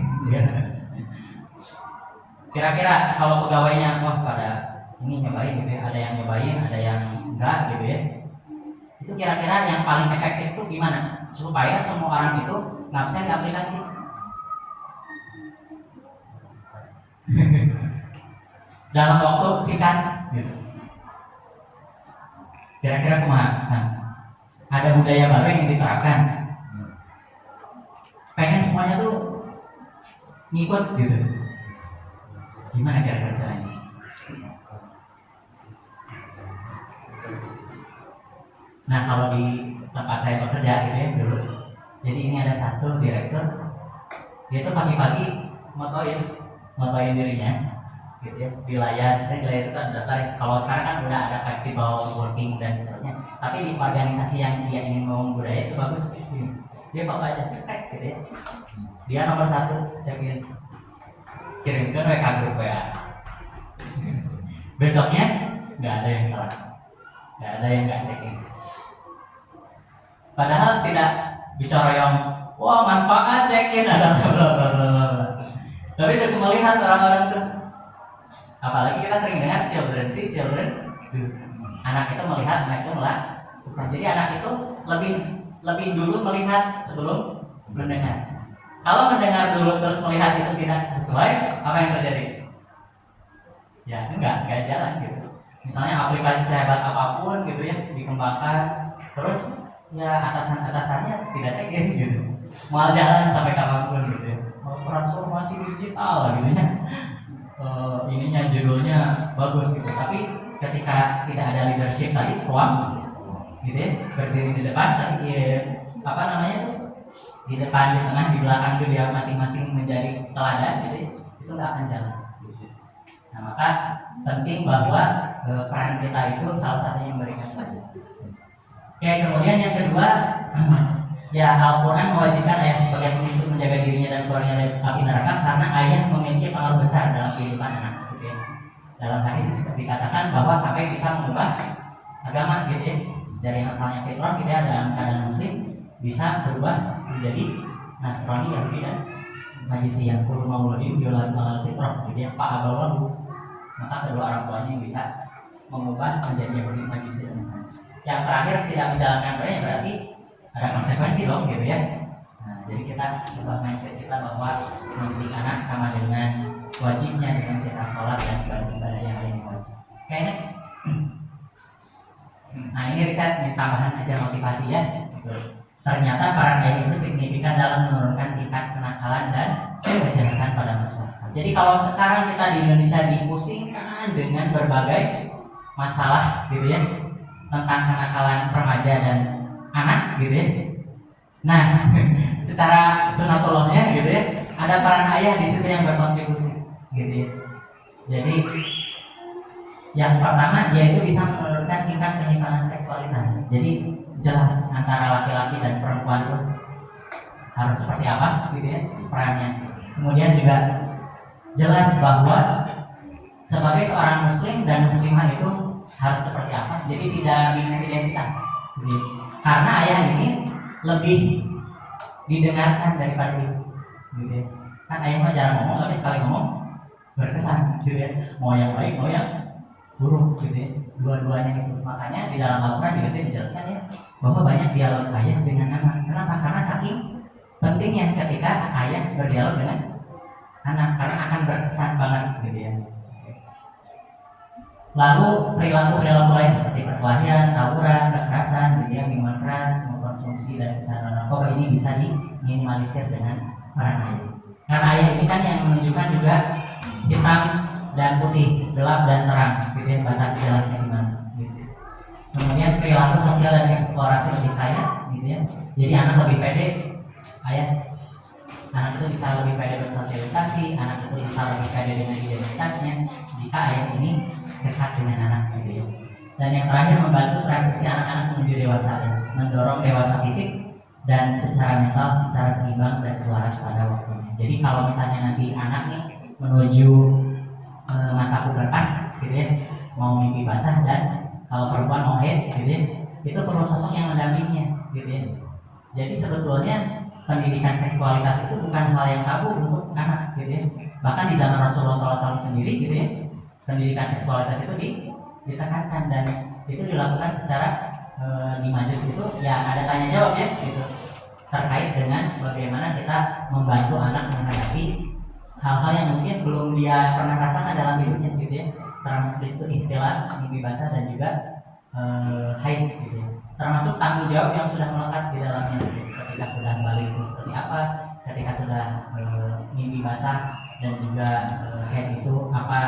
[SPEAKER 2] Kira-kira kalau pegawainya wah pada ini nyobain gitu ya, ada yang nyobain, ada yang enggak gitu ya. Itu kira-kira yang paling efektif itu gimana? Supaya semua orang itu ngabsen di aplikasi. Dalam waktu singkat gitu. Kira-kira kumaha? Nah, ada budaya baru yang diterapkan. Pengen semuanya tuh ngikut gitu. Gimana kira-kira caranya? Nah, kalau di tempat saya bekerja gitu ya dulu. Jadi ini ada satu direktur, dia tuh pagi-pagi motoin dirinya gitu ya, di layar. Dan di layar itu ada daftar. Kalau sekarang kan udah ada flexible working dan seterusnya. Tapi di organisasi yang dia ingin membangun budaya itu bagus gitu. Dia foto aja cek gitu ya. Dia nomor 1 cekin, kirimkan WA grup WA. Besoknya nggak ada yang telat, nggak ada yang nggak cekin. Padahal tidak bicara yang wah manfaat cekin ada bla. Tapi saya melihat orang-orang itu, apalagi kita sering dengar children, anak itu melihat, anak itu melakukan. Jadi anak itu lebih dulu melihat sebelum mendengar. Kalau mendengar dulu terus melihat itu tidak sesuai, apa yang terjadi? Ya enggak jalan gitu. Misalnya aplikasi sehebat apapun gitu ya dikembangkan, terus ya atasannya tidak cekin gitu, mau jalan sampai kapanpun gitu ya. Transformasi digital gitu ya. Ininya judulnya bagus gitu, tapi ketika tidak ada leadership tadi, ruang gitu ya, berdiri di depan tadi apa namanya tuh, di depan, di tengah, di belakang itu dia masing-masing menjadi teladan gitu ya, itu nggak akan jalan. Nah maka penting bahwa peran kita itu salah satunya memberikan teladan. Oke, kemudian yang kedua, ya Al-Quran mewajibkan ayah sebagai pengikut menjaga dirinya dan keluarganya dari api neraka karena ayah memiliki pengaruh besar dalam kehidupan anak. Gitu ya. Dalam hadis dikatakan bahwa sampai bisa mengubah agama, gitu ya. Dari yang asalnya fitrah kita dalam keadaan muslim bisa berubah menjadi Nasrani, Yahudi dan Majusi yang kullu mauludin yuladu alal fitrah, gitu ya. Pak abawahu, maka kedua orang tuanya yang bisa mengubah menjadi Yahudi, Majusi dan Nasrani. Yang terakhir tidak menjalankan perintah berarti ada konsekuensi dong, gitu ya. Nah, jadi kita ubah mindset kita bahwa mendidik anak sama dengan wajibnya dengan kita sholat dan ibadah yang lain wajib. Oke, next. Nah, ini riset, ini tambahan aja motivasi ya. Ternyata peran ayah itu signifikan dalam menurunkan tingkat kenakalan dan kejahatan pada masyarakat. Jadi kalau sekarang kita di Indonesia dipusingkan dengan berbagai masalah, gitu ya, tentang kenakalan remaja dan anak, gitu ya. Nah, secara sunatullahnya, gitu ya, ada peran ayah di situ yang berkontribusi, gitu ya. Jadi yang pertama, yaitu bisa menurunkan tingkat penyimpangan seksualitas. Jadi jelas antara laki-laki dan perempuan itu harus seperti apa, gitu ya, perannya. Kemudian juga jelas bahwa sebagai seorang muslim dan muslimah itu harus seperti apa. Jadi tidak bingung identitas. Jadi, karena ayah ini lebih didengarkan daripada ibu, gitu ya. Kan ayah mah jarang ngomong, tapi sekali ngomong berkesan, gitu ya. Mau yang baik, mau yang buruk, gitu ya. Dua-duanya itu. Makanya di dalam Al-Quran juga dijelaskan ya bahwa banyak dialog ayah dengan anak. Kenapa? Karena saking pentingnya ketika ayah berdialog dengan anak, karena akan berkesan banget, gitu ya. Lalu perilaku lain seperti perkelahian, tawuran, kekerasan, gitu ya, minuman keras, mengkonsumsi dan kecanduan narkoba ini bisa diminimalisir dengan peran ayah. Karena ayah ini kan yang menunjukkan juga hitam dan putih, gelap dan terang, gitu ya, batas jelasnya di mana. Gitu. Kemudian perilaku sosial dan eksplorasi lebih kaya, gitu ya. Jadi anak lebih pede, anak itu bisa lebih pede bersosialisasi, anak itu bisa lebih pede dengan identitasnya jika ayah ini dekat dengan anak, gitu ya. Dan yang terakhir, membantu transisi anak-anak menuju dewasa, ya. Mendorong dewasa fisik dan secara mental secara seimbang dan selaras pada waktunya. Jadi kalau misalnya nanti anak nih menuju masa pubertas, gitu ya, mau mimpi basah dan kalau perempuan mau haid, gitu ya, itu perlu sosok yang mendampinginya, gitu ya. Jadi sebetulnya pendidikan seksualitas itu bukan hal yang tabu untuk anak, gitu ya. Bahkan di zaman Rasulullah SAW sendiri, gitu ya, pendidikan seksualitas itu ditekankan dan itu dilakukan secara di majelis itu ya ada tanya jawab ya, gitu, terkait dengan bagaimana kita membantu anak menghadapi hal-hal yang mungkin belum dia pernah rasakan dalam hidupnya, gitu ya. Termasuk di situ ihtilam, mimpi basah dan juga haid, gitu ya. Termasuk tanggung jawab yang sudah melekat di dalamnya, gitu. Ketika sudah balik itu seperti apa, ketika sudah mimpi basah dan juga haid itu apa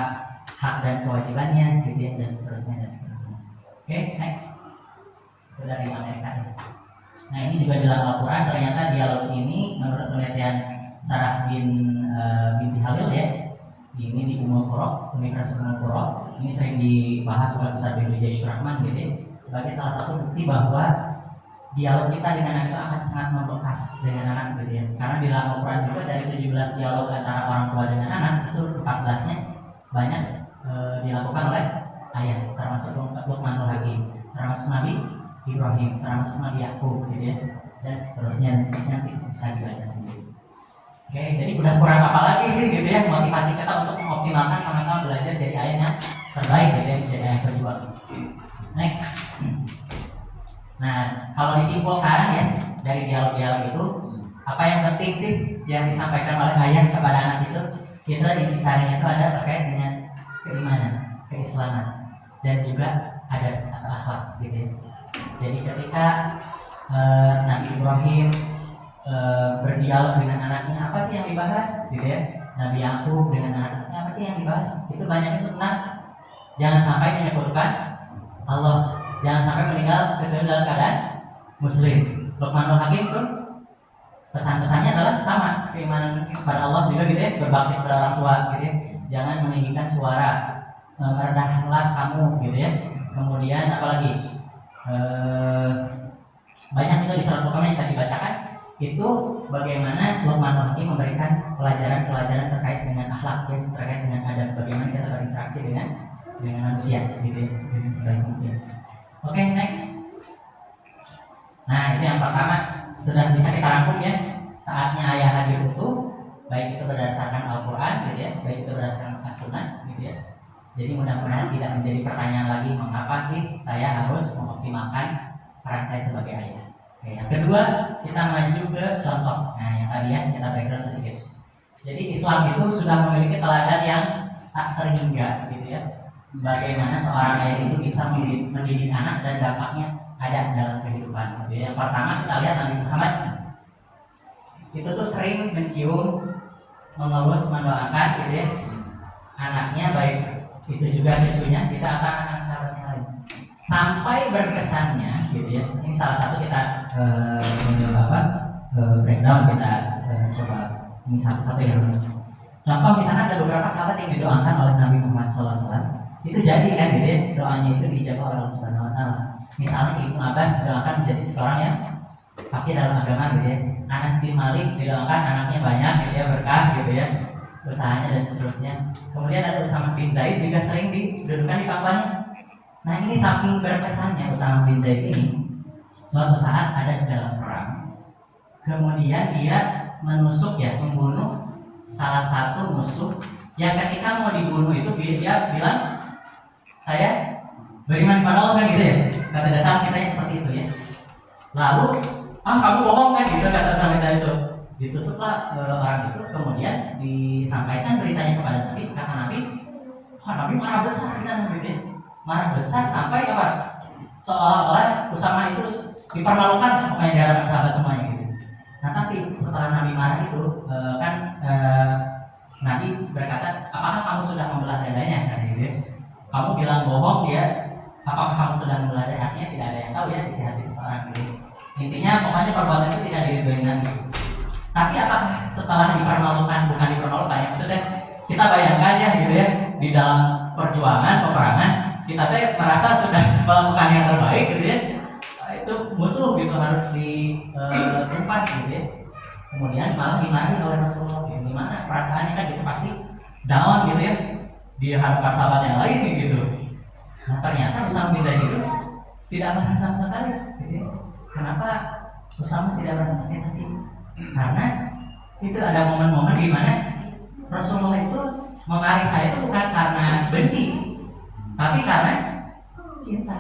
[SPEAKER 2] hak dan kewajibannya, gitu ya, dan seterusnya dan seterusnya. Oke, next. Itu dari Amerika ya. Nah, ini juga dalam Al-Quran ternyata dialog ini menurut penelitian Sarah binti Halil ya, ini di Universitas Ummul Qura, ini sering dibahas oleh Ustaz bin Wijaya Rahman, gitu ya, sebagai salah satu bukti bahwa dialog kita dengan anak itu akan sangat membekas dengan anak, gitu ya. Karena di dalam Al-Quran juga dari 17 dialog antara orang tua dengan anak itu 14-nya banyak dilakukan oleh ayah, termasuk Luqmanul Hakim, termasuk Nabi Ibrahim, termasuk Nabi Yakub, gitu ya, dan seterusnya nanti bisa dibaca sendiri. Oke, jadi udah kurang apa lagi sih, gitu ya, motivasi kita untuk mengoptimalkan sama-sama belajar jadi ayah yang terbaik, gitu ya, jadi ayah berjuang. Next. Nah, kalau disimpulkan ya dari dialog-dialog itu, apa yang penting sih yang disampaikan oleh ayah kepada anak itu? Itu intisarinya itu ada terkait dengan keimanan, keislaman, dan juga adat atau akhlak, gitu ya. Jadi ketika Nabi Ibrahim berdialog dengan anaknya, apa sih yang dibahas, gitu ya. Nabi Yakub dengan anaknya, apa sih yang dibahas? Itu banyak itu tentang jangan sampai menyekutukan Allah, jangan sampai meninggal kecuali dalam keadaan muslim. Luqmanul Hakim pun pesan-pesannya adalah sama, keimanan kepada Allah juga, gitu ya, berbakti kepada orang tua, gitu ya. Jangan meninggikan suara, merendahkanlah kamu, gitu ya. Kemudian apalagi Banyak itu di surat Luqman yang tadi bacakan, itu bagaimana Luqmanul Hakim memberikan pelajaran-pelajaran terkait dengan akhlak, ya, terkait dengan adab, bagaimana kita berinteraksi dengan manusia, gitu ya, dengan sebaik mungkin. Oke, next. Nah, itu yang pertama, sudah bisa kita rangkum ya. Saatnya ayah hadir utuh, baik itu berdasarkan Al-Quran, gitu ya, baik itu berdasarkan As-Sunnah, gitu ya. Jadi mudah-mudahan tidak menjadi pertanyaan lagi, mengapa sih saya harus mengoptimalkan peran saya sebagai ayah. Oke, yang kedua, kita maju ke contoh. Nah, yang tadi ya, kita background sedikit. Jadi Islam itu sudah memiliki teladan yang tak terhingga, gitu ya. Bagaimana seorang ayah itu bisa mendidik anak dan dampaknya ada dalam kehidupan. Gitu ya. Yang pertama kita lihat Nabi Muhammad itu tuh sering mencium, mengelus, mendoakan, gitu ya, anaknya, baik itu juga cucunya, kita akan anak sahabatnya lain. Sampai berkesannya, gitu ya. Ini salah satu kita breakdown, kita coba ini satu-satu ya. Contoh misalnya ada beberapa sahabat yang didoakan oleh Nabi Muhammad SAW. Itu jadi kan, gitu ya, doanya itu dijawab oleh Allah Subhanahu Wa Taala. Misalnya Ibnu Abbas didoakan menjadi seseorang yang fakih dalam agama, gitu ya. Anas bin Malik didoakan anaknya banyak, gitu ya, berkah, gitu ya, usahanya dan seterusnya. Kemudian ada Usamah bin Zaid juga sering didudukan di pangkuannya. Nah, ini saking berkesannya Usamah bin Zaid ini, suatu saat ada di dalam perang, kemudian dia menusuk, ya, membunuh salah satu musuh yang ketika mau dibunuh itu dia bilang, saya beriman kepada Allah, kan, gitu ya. Kata dasar kisahnya seperti itu ya. Lalu, kamu bohong kan, gitu kata Usamah bin Zaid itu. Ditusuklah orang itu, kemudian disampaikan beritanya kepada Nabi. Kata Nabi, Nabi marah besar di sana, gitu ya. Marah besar sampai apa? Seolah-olah Usamah itu dipermalukan pokoknya di hadapan sahabat semuanya, gitu. Nah, tapi setelah Nabi marah itu, Nabi berkata, apakah kamu sudah membelah dadanya? Kan, gitu ya. Kamu bilang bohong, dia, apakah kamu sudah membelah dadanya? Tidak ada yang tahu ya isi hati seseorang, gitu. Intinya pokoknya perbuatan itu tidak diridhoi Nabi. Tapi apakah setelah dipermalukan, bukan dipermalukan ya, maksudnya kita bayangkan ya, gitu ya, di dalam perjuangan, peperangan, kita merasa sudah melakukan yang terbaik, gitu ya, itu musuh, gitu, harus ditumpas, gitu ya. Kemudian malah dimarahi oleh Rasulullah, gitu. Gimana perasaannya, kan, gitu, pasti down, gitu ya, di hadapan sahabat yang lain, gitu. Nah, ternyata Usamah bin Zaid itu tidak merasa sama sekali, gitu ya. Kenapa Usamah tidak merasa sakit hati? Karena itu ada momen-momen di mana Rasulullah itu memarahi saya itu bukan karena benci, tapi karena cinta.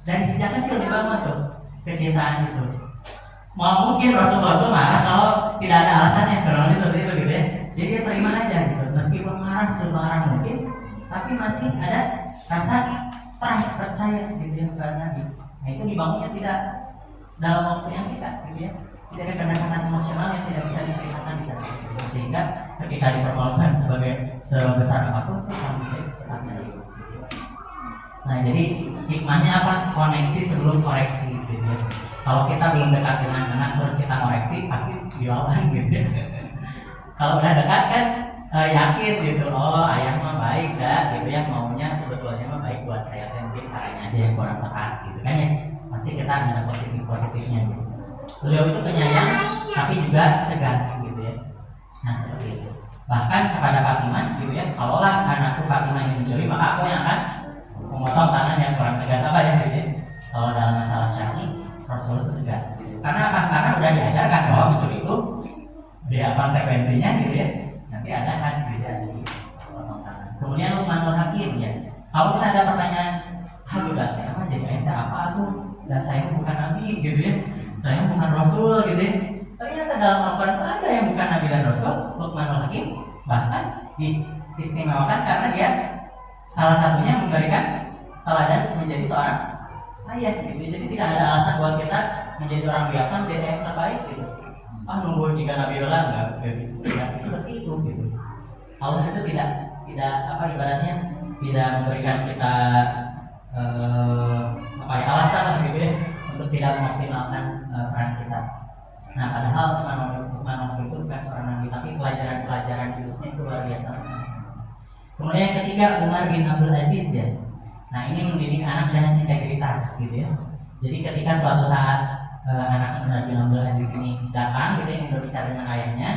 [SPEAKER 2] Dan sejak kecil dibangun tuh kecintaan itu. Mau mungkin Rasulullah itu marah kalau tidak ada alasannya, kalau seperti itu, gitu ya. Jadi dia terima aja, gitu. Meskipun marah semarah mungkin, tapi masih ada rasa trust, percaya, gitu ya, kepada Nabi. Nah, itu dibangunnya tidak dalam waktu yang singkat, gitu ya. Tidak ada kedekatan emosional yang tidak bisa diceritakan di sana, sehingga ketika dipermalukan sebagai sebesar apapun, terus sampai saya tetap dari. Nah, jadi hikmahnya apa? Koneksi sebelum koreksi, gitu ya. Kalau kita belum dekat dengan anak terus kita koreksi, pasti dilawan, gitu ya. Kalau udah dekat kan yakin, gitu, oh ayah mah baik dah, gitu ya, maunya sebetulnya mah baik buat saya, mungkin caranya aja yang kurang tepat, gitu kan ya. Pasti kita ada positifnya, gitu. Beliau itu penyayang tapi juga tegas, gitu ya. Nah, seperti itu. Bahkan kepada Fatimah, gitu ya, kalaulah anakku Fatimah ini mencuri, maka aku yang akan memotong tangan yang kurang tegas, apa ya, gitu ya. Kalau dalam masalah syar'i, Rasul itu tegas, gitu. Karena apa? Karena udah diajarkan bahwa mencuri itu dia konsekuensinya, gitu ya. Nanti ada kan, gitu ya, memotong tangan. Kemudian Luqmanul Hakim, ya. Kalau bisa ada pertanyaan, udah saya mah jadi apa tuh? Dan saya bukan nabi, gitu ya. Saya bukan Rasul, gitu ya. Ternyata dalam Al-Quran ada yang bukan Nabi dan Rasul, Luqmanul Hakim, bahkan diistimewakan karena dia salah satunya memberikan teladan menjadi seorang ayah, gitu. Jadi tidak ada alasan buat kita menjadi orang biasa menjadi yang terbaik, gitu. Nunggu jika Nabi Allah nggak bisa seperti itu, gitu. Allah itu tidak apa ibaratnya tidak memberikan kita alasan lah, gitu ya, untuk tidak mengoptimalkan peran kita. Nah, padahal Luqman itu bukan seorang nabi, tapi pelajaran-pelajaran hidupnya itu luar biasa. Kemudian yang ketiga, Umar bin Abdul Aziz, ya. Nah, ini mendidik anak dengan integritas, gitu ya. Jadi ketika suatu saat anak Nabi Abdul Aziz ini datang gitu ingin berbicara dengan ayahnya,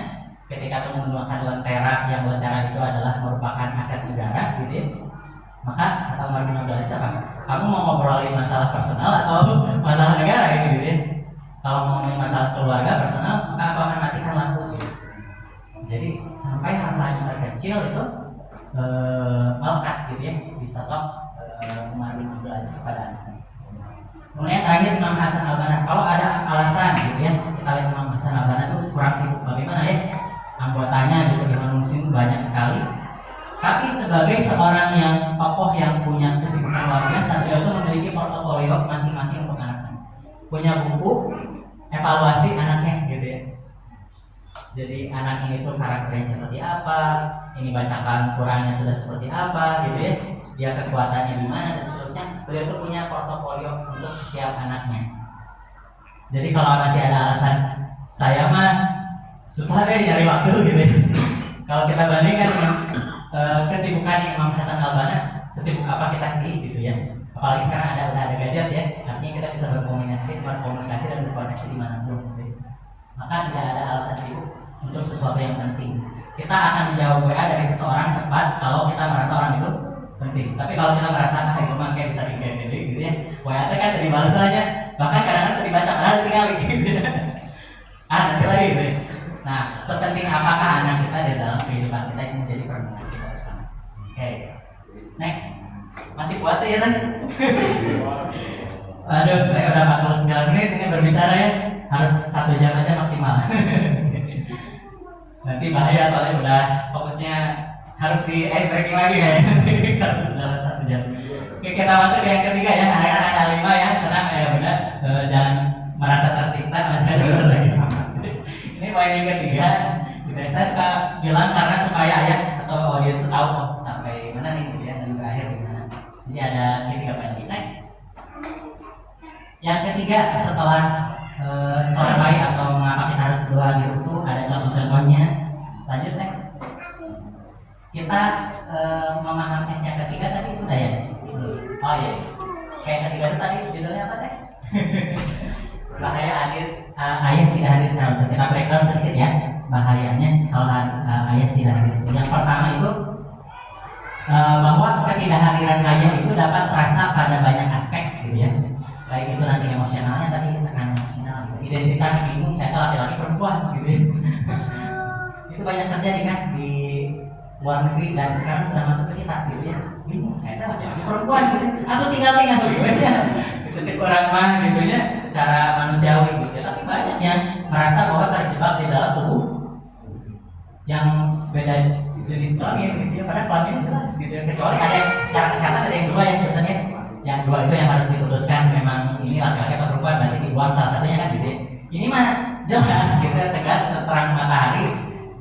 [SPEAKER 2] ketika itu menggunakan lentera, yang lentera itu adalah merupakan aset negara gitu ya, maka kata Umar bin Abdul Aziz apa? Kamu mau ngobrolin masalah personal atau masalah negara gitu ya? Kalau mau ngomongin masalah keluarga personal, maka aku akan matikan lampu gitu. Jadi sampai hal-hal yang terkecil itu melekat gitu ya di sosok Umar bin Abdul Aziz kepada anak. Kemudian terakhir Imam Hasan Al-Banna. Kalau ada alasan gitu ya, kita lihat Imam Hasan Al-Banna itu kurang sibuk, bagaimana ya? Anggotanya gitu di Muslim banyak sekali. Tapi sebagai seorang yang tokoh yang punya kesibukan luar biasa, dia itu memiliki portofolio masing-masing untuk anaknya. Punya buku evaluasi anaknya gitu ya. Jadi anaknya itu karakternya seperti apa, ini bacaan Qurannya sudah seperti apa gitu ya, dia kekuatannya di mana dan seterusnya. Beliau itu punya portofolio untuk setiap anaknya. Jadi kalau masih ada alasan saya mah susah deh nyari waktu gitu ya. Kalau kita bandingkan dengan kesibukan Imam Hasan Al-Banna, sesibuk apa kita sih gitu ya. Apalagi sekarang udah ada gadget ya, artinya kita bisa berkomunikasi dan berkoneksi dimanapun gitu ya. Maka tidak ada alasan sibuk untuk sesuatu yang penting. Kita akan menjawab WA dari seseorang cepat kalau kita merasa orang itu penting. Tapi kalau kita merasa itu mah kayak bisa diganti gitu ya, WA itu kan dari balas aja, bahkan kadang-kadang dibaca padahal tinggal gitu ya. Nanti lagi gitu ya. Nah, sepenting apakah anak kita di dalam kehidupan kita yang menjadi perhubungan kita bersama. Oke, next. Masih kuat ya tadi? Aduh, saya udah 49 menit ini berbicara ya. Harus 1 jam aja maksimal. Nanti bahaya soalnya udah fokusnya harus di ice breaking lagi kayaknya. Kalau sudah 1 jam. Oke, kita masuk ke yang ketiga ya. Anak-anak ada 5 ya. Tenang ya benar. Jangan merasa tersiksa masih ada lagi. Ini poin yang ketiga. Gitu. Saya suka bilang karena supaya ayah atau audiens tahu sampai mana nih gitu ya, dan berakhir gimana. Jadi ada ketiga poin. Next. Yang ketiga setelah bayi atau mengapa kita harus berdoa gitu, ada contoh-contohnya. Lanjut deh. Kita memahami yang ketiga tadi sudah ya? Oh iya. Kayak ketiga itu tadi judulnya apa teh? Bahaya ayah tidak hadir secara utuh. Kita breakdown sedikit ya. Bahayanya kalau ayah tidak hadir. Yang pertama itu bahwa ketidakhadiran ayah itu dapat terasa pada banyak aspek gitu ya. Baik itu nanti emosionalnya tadi tekanan emosional, gitu. Identitas bingung saya laki-laki perempuan gitu ya. Itu banyak terjadi kan di luar negeri dan sekarang sudah masuk ke kita gitu ya. Bingung saya laki-laki perempuan gitu atau tinggal-tinggal gitu ya. Itu cek orang mah gitu ya secara manusiawi gitu ya. Tapi banyak yang merasa bahwa terjebak di dalam tubuh yang beda jenis kelamin gitu ya. Padahal kelamin jelas gitu ya. Kecuali ada yang secara kesehatan ada yang dua yang sebenarnya. Yang dua itu yang harus diputuskan memang ini laki-laki atau perempuan, berarti dibuang salah satunya kan gitu ya. Ini mah jelas gitu ya, tegas terang matahari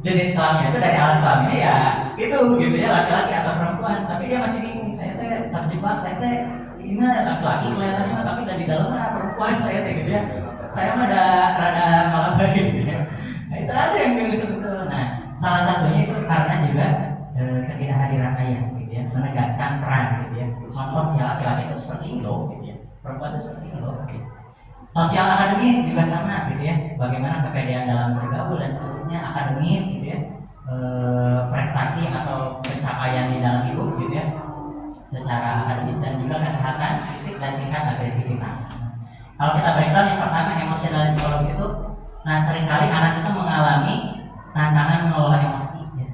[SPEAKER 2] jenis kelaminnya itu dari alat kelaminnya ya itu gitu ya, laki-laki atau perempuan. Tapi dia masih bingung, saya teh terjebak, saya teh ini mah laki-laki kelihatannya mah, tapi dari dalam mah perempuan saya teh gitu ya. Saya mah ada rada malam hari gitu ya. Nah itu ada yang bingung sebetulnya. Nah salah satunya itu karena juga ketidakhadiran ayah gitu ya, menegaskan peran gitu ya. Contoh ya laki-laki itu seperti ini loh gitu ya, perempuan itu seperti ini loh gitu. Sosial akademis juga sama gitu ya, bagaimana kepedean dalam bergaul dan seterusnya, akademis gitu ya, prestasi atau pencapaian di dalam hidup gitu ya, secara akademis dan juga kesehatan fisik dan tingkat agresivitas. Kalau kita breakdown yang pertama emosional dan psikologis itu, nah seringkali anak itu mengalami tantangan mengelola emosi ya.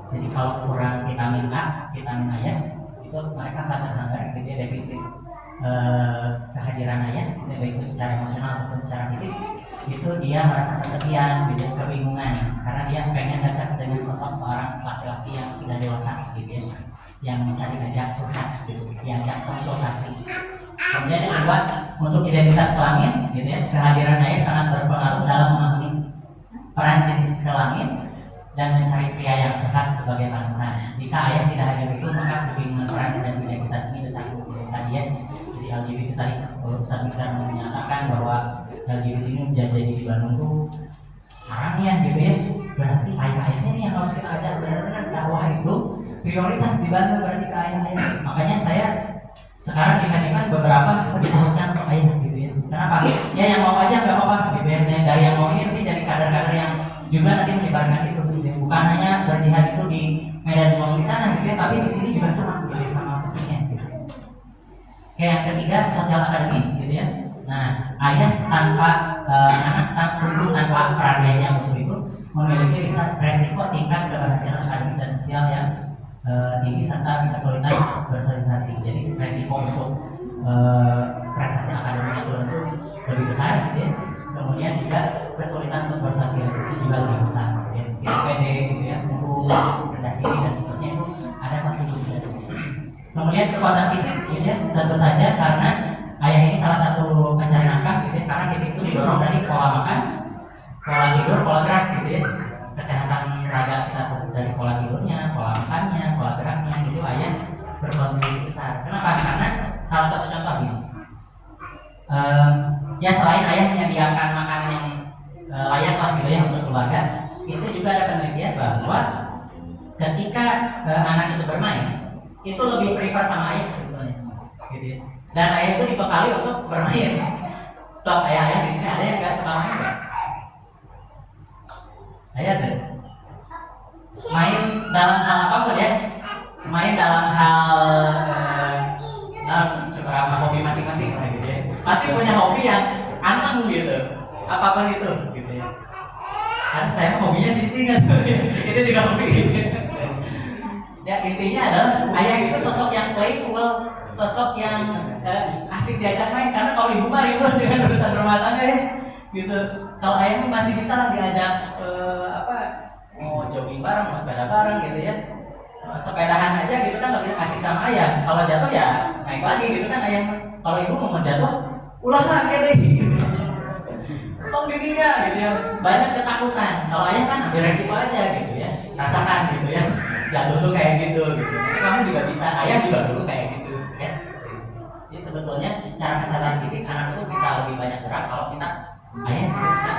[SPEAKER 2] Jadi kalau kurang vitamin A, vitamin ayah itu mereka akan terhambat gitu ya, defisit kehadiran ayah baik itu secara emosional maupun secara fisik, itu dia merasa kesepian gitu, kebingungan karena dia pengen dekat dengan sosok seorang laki-laki yang sudah dewasa gitu ya, yang bisa diajak curhat gitu, diajak konsultasi. Kemudian yang kedua untuk identitas kelamin gitu ya, kehadiran ayah sangat berpengaruh dalam memahami peran jenis kelamin dan mencari pria yang sehat sebagai panutan. Jika ayah tidak hadir itu, maka kebingungan peran dan identitas ini besar tadi ya. Jadi LGBT tadi Ustaz Mikdar menyatakan bahwa LGBT ini menjadi di Bandung tuh sarang ya gitu ya. Berarti ayah-ayahnya nih yang harus kita ajak benar-benar dakwah itu prioritas di Bandung, berarti ke ayah-ayah. Makanya saya Sekarang event-event beberapa diteruskan untuk ayah gitu ya. Kenapa? Ya yang mau aja nggak apa-apa gitu ya. Dari yang mau ini nanti jadi kader-kader yang juga nanti menyebarkan itu gitu ya. Bukan hanya berjihad itu di medan juang di sana gitu ya, tapi di sini juga sama gitu ya, sama pentingnya gitu. Kayak yang ketiga, sosial akademis gitu ya. Nah, ayah tanpa anak tanpa peran ayah untuk itu memiliki resiko tingkat keberhasilan akademik dan sosial yang tinggi serta kesulitan bersosialisasi. Jadi resiko untuk prestasi akademiknya turun itu lebih besar gitu ya. Kemudian juga kesulitan untuk bersosialisasi itu juga lebih besar gitu ya. Itu pede gitu ya, rendah diri dan seterusnya itu ada kontribusi dari itu. Kemudian kekuatan fisik gitu ya, tentu saja karena ayah ini salah satu pencari nafkah gitu ya, karena fisik itu didorong dari pola makan, pola tidur, pola gerak gitu ya. Kesehatan raga kita tuh dari pola tidurnya, pola makannya, pola geraknya gitu ayah berkontribusi besar. Kenapa? Karena salah satu contoh ini, ya selain ayah menyediakan makanan yang layak lah gitu ya untuk keluarga, itu juga ada penelitian bahwa ketika anak itu bermain, itu lebih prefer sama ayah sebetulnya, gitu ya. Dan ayah itu dibekali untuk bermain. So ayah di sini ada yang nggak suka main? Ayah deh. Main dalam hal apapun ya, main dalam hal dalam suka hobi masing-masing lah gitu ya. Pasti punya hobi yang anteng gitu, apapun itu gitu ya. Karena saya hobinya cincin kan, itu juga hobi gitu. Ya intinya adalah ayah itu sosok yang playful, sosok yang asik diajak main. Karena kalau ibu mah ribut dengan urusan rumah tangga ya, gitu. Kalau ayah masih bisa diajak mau jogging bareng, mau sepeda bareng gitu ya. Sepedahan aja gitu kan lebih asik sama ayah. Kalau jatuh ya naik lagi gitu kan ayah. Kalau ibu mau jatuh, ulah lagi deh. Gitu. Tong diri ya gitu ya. Banyak ketakutan. Kalau ayah kan ambil resiko aja gitu ya. Rasakan gitu ya. Jatuh tuh kayak gitu. Kamu juga bisa. Ayah juga dulu kayak gitu. Ya. Jadi sebetulnya secara kesehatan fisik anak itu bisa lebih banyak gerak kalau kita ayah juga bisa.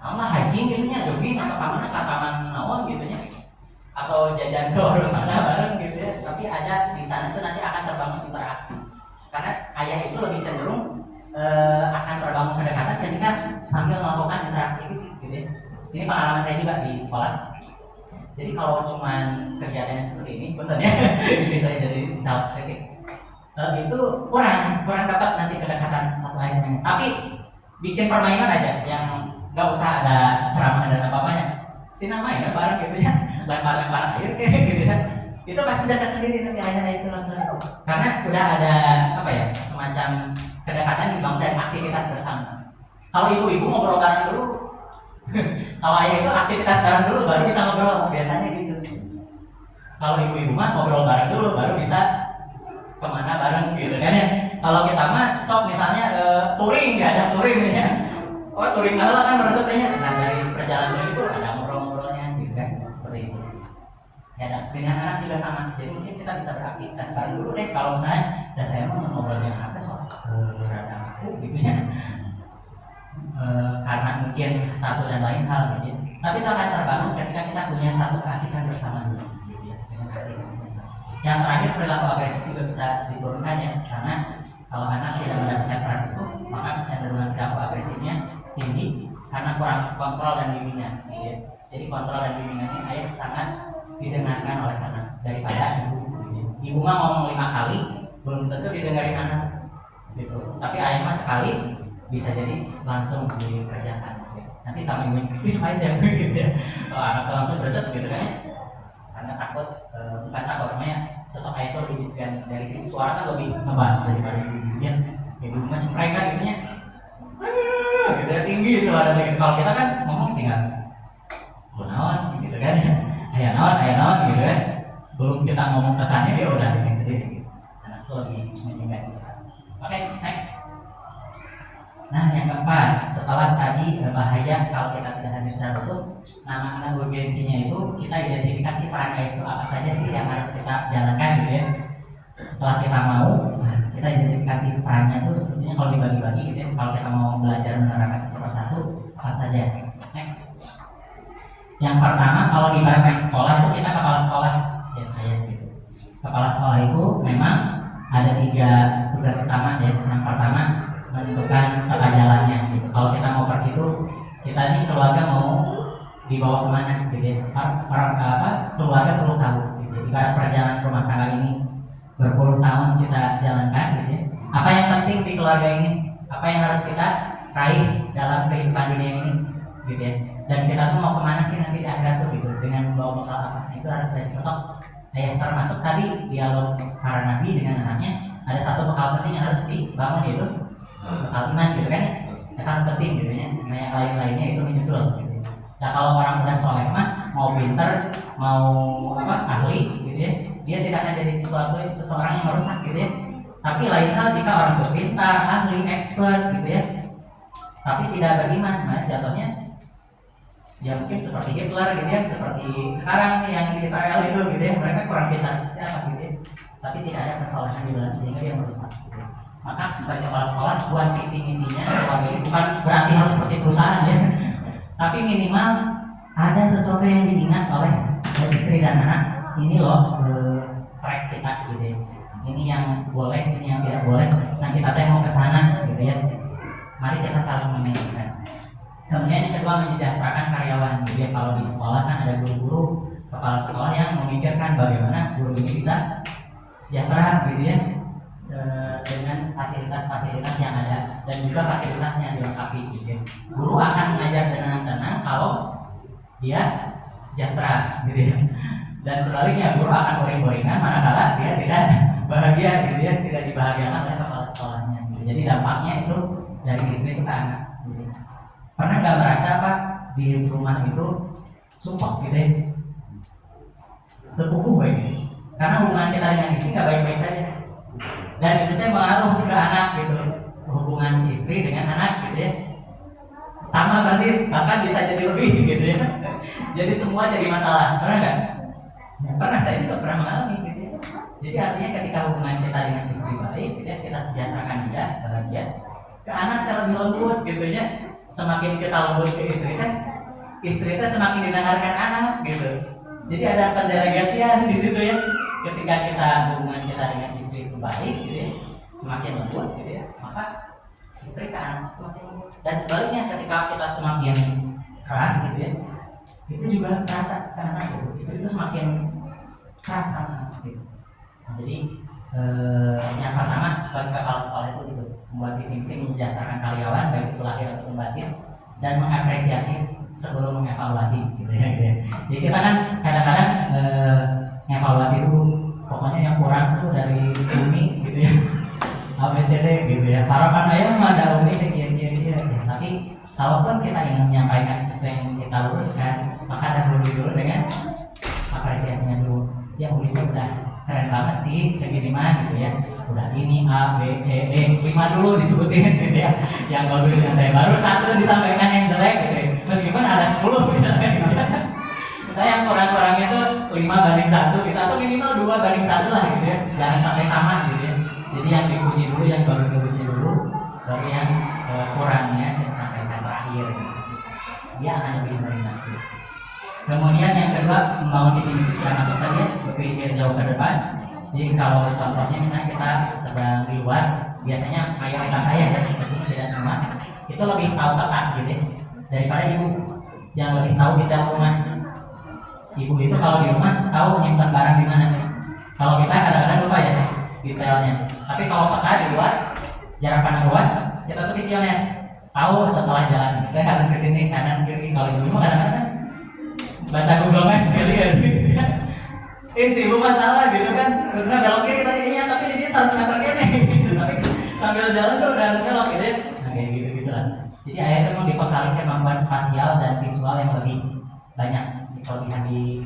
[SPEAKER 2] Amal hiking gitu ya, jogging atau ke taman nawon gitu ya, atau jajan ke warung mana bareng gitu ya. Tapi ada di sana itu nanti akan terbangun interaksi. Karena ayah itu lebih cenderung akan terbangun kedekatan ketika sambil melakukan interaksi fisik gitu ya. Ini pengalaman saya juga di sekolah. Jadi kalau cuman kegiatannya seperti ini, betul ya, ini saya jadi self kritik. Itu kurang dapat nanti kedekatan satu lainnya. Tapi bikin permainan aja yang nggak usah ada ceramah dan apa-apanya, sinam main bareng gitu ya, lempar-lempar air kayak gitu ya, itu pasti dekat sendiri nanti ayah itu langsung. Karena udah ada semacam kedekatan dibangun dari aktivitas bersama. Kalau ibu-ibu ngobrol bareng dulu, kalau ayah itu aktivitas bareng dulu baru bisa ngobrol, biasanya gitu. Kalau ibu-ibu mah ngobrol bareng dulu baru bisa kemana bareng gitu kan ya. Kalau kita mah sok misalnya touring, diajak touring ya. Oh touring malah kan maksudnya. Nah dari perjalanan itu ada ngobrol-ngobrolnya gitu kan, seperti itu. Ya dengan anak juga sama. Jadi mungkin kita bisa beraktivitas bareng dulu deh. Kalau misalnya dan saya mau ngobrol yang apa soal rada aku gitu ya. Karena mungkin satu dan lain hal gitu. Tapi itu akan terbangun ketika kita punya satu keasikan bersama dulu gitu ya. Yang terakhir perilaku agresif juga bisa diturunkan ya, karena kalau anak tidak mendapatkan peran itu maka kecenderungan perilaku agresifnya tinggi karena kurang kontrol dan bimbingan ya. Jadi kontrol dan bimbingannya ayah sangat didengarkan oleh anak daripada ibu ya. Ibu mah ngomong 5 kali belum tentu didengarin anak gitu, tapi ayah mah sekali bisa jadi langsung dikerjakan ya. Nanti sama ibu itu aja gitu ya, kalau anak langsung berset gitu kan ya. Karena takut, bukan takut namanya sosok ayah itu lebih bisikan dari sisi suara kan lebih ngebahas daripada ibu ya. Ibu macam mereka gitu ya, gitu ya, tinggi suaranya gitu. Kalau kita kan ngomong tinggal naon gitu kan, ayah naon gitu kan. Sebelum kita ngomong kesannya dia udah ini sendiri gitu. Anak itu lebih menyengat gitu. Oke, next. Nah yang keempat, setelah tadi bahaya kalau kita tidak hadir secara utuh, nama-nama urgensinya itu kita identifikasi peran ayah itu apa saja sih yang harus kita jalankan gitu ya. Setelah kita mau, kita identifikasi perannya itu sebetulnya kalau dibagi-bagi gitu ya. Kalau kita mau belajar menerapkan satu persatu, apa saja. Next. Yang pertama, kalau ibaratkan sekolah itu kita kepala sekolah ya kayak gitu. Kepala sekolah itu memang ada 3 tugas utama ya. Yang pertama menentukan tata jalannya gitu. Kalau kita mau pergi itu, kita ini keluarga mau dibawa kemana gitu ya. Keluarga perlu tahu gitu. Ibarat perjalanan rumah tangga ini berpuluh tahun kita jalankan gitu ya. Apa yang penting di keluarga ini? Apa yang harus kita raih dalam kehidupan dunia ini gitu ya. Dan kita tuh mau kemana sih nanti di akhirat tuh gitu, dengan membawa bekal apa? Itu harus dari sosok yang termasuk tadi dialog para nabi dengan anaknya. Ada satu bekal penting yang harus dibangun, yaitu bekal iman gitu kan. Itu kan penting gitu ya. Nah yang lain-lainnya itu menyusul gitu. Nah kalau orang udah soleh mah mau pinter, mau ahli gitu ya, dia tidak akan jadi seseorang yang merusak gitu ya. Tapi lain hal jika orang itu pintar, ahli, expert gitu ya, tapi tidak beriman, nah jatuhnya ya mungkin seperti Hitler gitu ya, seperti sekarang nih yang di Israel itu gitu ya, mereka kurang pintar secara gitu ya, tapi tidak ada kesalahan di dalam sehingga dia merusak gitu ya. Maka sebagai kepala sekolah buat visi misinya keluarga ini bukan berarti harus seperti perusahaan ya, tapi minimal ada sesuatu yang diingat oleh istri dan anak. Ini loh track kita gitu ya, ini yang boleh, ini yang tidak boleh. Nah kita mau ke sana gitu ya. Mari kita saling mengingatkan. Kemudian yang kedua, mensejahterakan karyawan. Jadi kalau di sekolah kan ada guru-guru, kepala sekolah yang memikirkan bagaimana guru ini bisa sejahtera gitu ya, dengan fasilitas-fasilitas yang ada dan juga fasilitasnya dilengkapi gitu ya. Guru akan mengajar dengan tenang kalau dia sejahtera gitu ya. Dan sebaliknya guru akan boring-boringan manakala dia tidak bahagia gitu ya, tidak dibahagiakan oleh kepala sekolahnya gitu. Jadi dampaknya itu dari istri ke anak gitu. Pernah nggak merasa Pak di rumah itu sumpah gitu ya, terkukuh begini karena hubungan kita dengan istri nggak baik-baik saja, dan itu teh mengaruh ke anak gitu. Hubungan istri dengan anak gitu ya sama persis, bahkan bisa jadi lebih gitu ya. Jadi semua jadi masalah. Pernah nggak? Ya, pernah, saya juga pernah mengalami gitu ya. Jadi artinya ketika hubungan kita dengan istri baik gitu ya, kita sejahterakan dia, bahagia, ke anak kita lebih lembut gitu ya. Semakin kita lembut ke istri kita semakin didengarkan anak gitu. Jadi ada pendelegasian di situ ya. Ketika hubungan kita dengan istri itu baik gitu ya, semakin lembut gitu ya, maka istri ke anak semakin lembut. Dan sebaliknya ketika kita semakin keras gitu ya, itu juga terasa ke anak gitu. Istri itu semakin keras sama anak gitu. Nah, jadi yang pertama sebagai kepala sekolah itu membuat visi misi, mensejahterakan karyawan baik itu lahir ataupun batin, dan mengapresiasi sebelum mengevaluasi gitu ya, gitu ya. Jadi kita kan kadang-kadang evaluasi itu pokoknya yang kurang itu dari bumi gitu ya, ABCD gitu ya, harapan ayah mah ada bumi kian-kian ya. Tapi kalaupun kita ingin menyampaikan sesuatu yang kita luruskan, maka dahulu dengan apresiasinya dulu. Ya begitu udah keren banget sih segini mah gitu ya, udah ini A, B, C, D 5 dulu disebutin gitu ya, yang bagus yang baru 1 disampaikan yang jelek gitu ya, meskipun ada 10 misalnya gitu ya. Saya yang kurang-kurangnya tuh 5:1 gitu, atau minimal 2:1 lah gitu ya, jangan sampai sama gitu ya. Jadi yang dipuji dulu, yang bagus-bagusnya dulu, baru yang kurangnya disampaikan terakhir gitu. Dia akan lebih menerima gitu. Kemudian yang kedua, membangun visi misi sudah masuk tadi ya, berpikir jauh ke depan. Jadi kalau contohnya misalnya kita sedang di luar, biasanya mayoritas saya ya, meskipun tidak semua, itu lebih tahu peta gitu ya, daripada ibu yang lebih tahu detail rumah. Ibu itu kalau di rumah tahu menyimpan barang di mana. Kalau kita kadang-kadang lupa ya detailnya. Tapi kalau peta di luar, jarak pandang luas, kita tuh visioner, tahu setelah jalan kita harus ke sini kanan kiri. Kalau ibu kadang-kadang baca Google Maps gitu ya. Si ibu masalah gitu kan, udah belok kiri tadinya, tapi dia 100 meter kene gitu. Tapi sambil jalan tuh udah harus belok gitu ya. Nah kayak gitu lah. Jadi ayat memang dibekali kemampuan spasial dan visual yang lebih banyak kelebihan di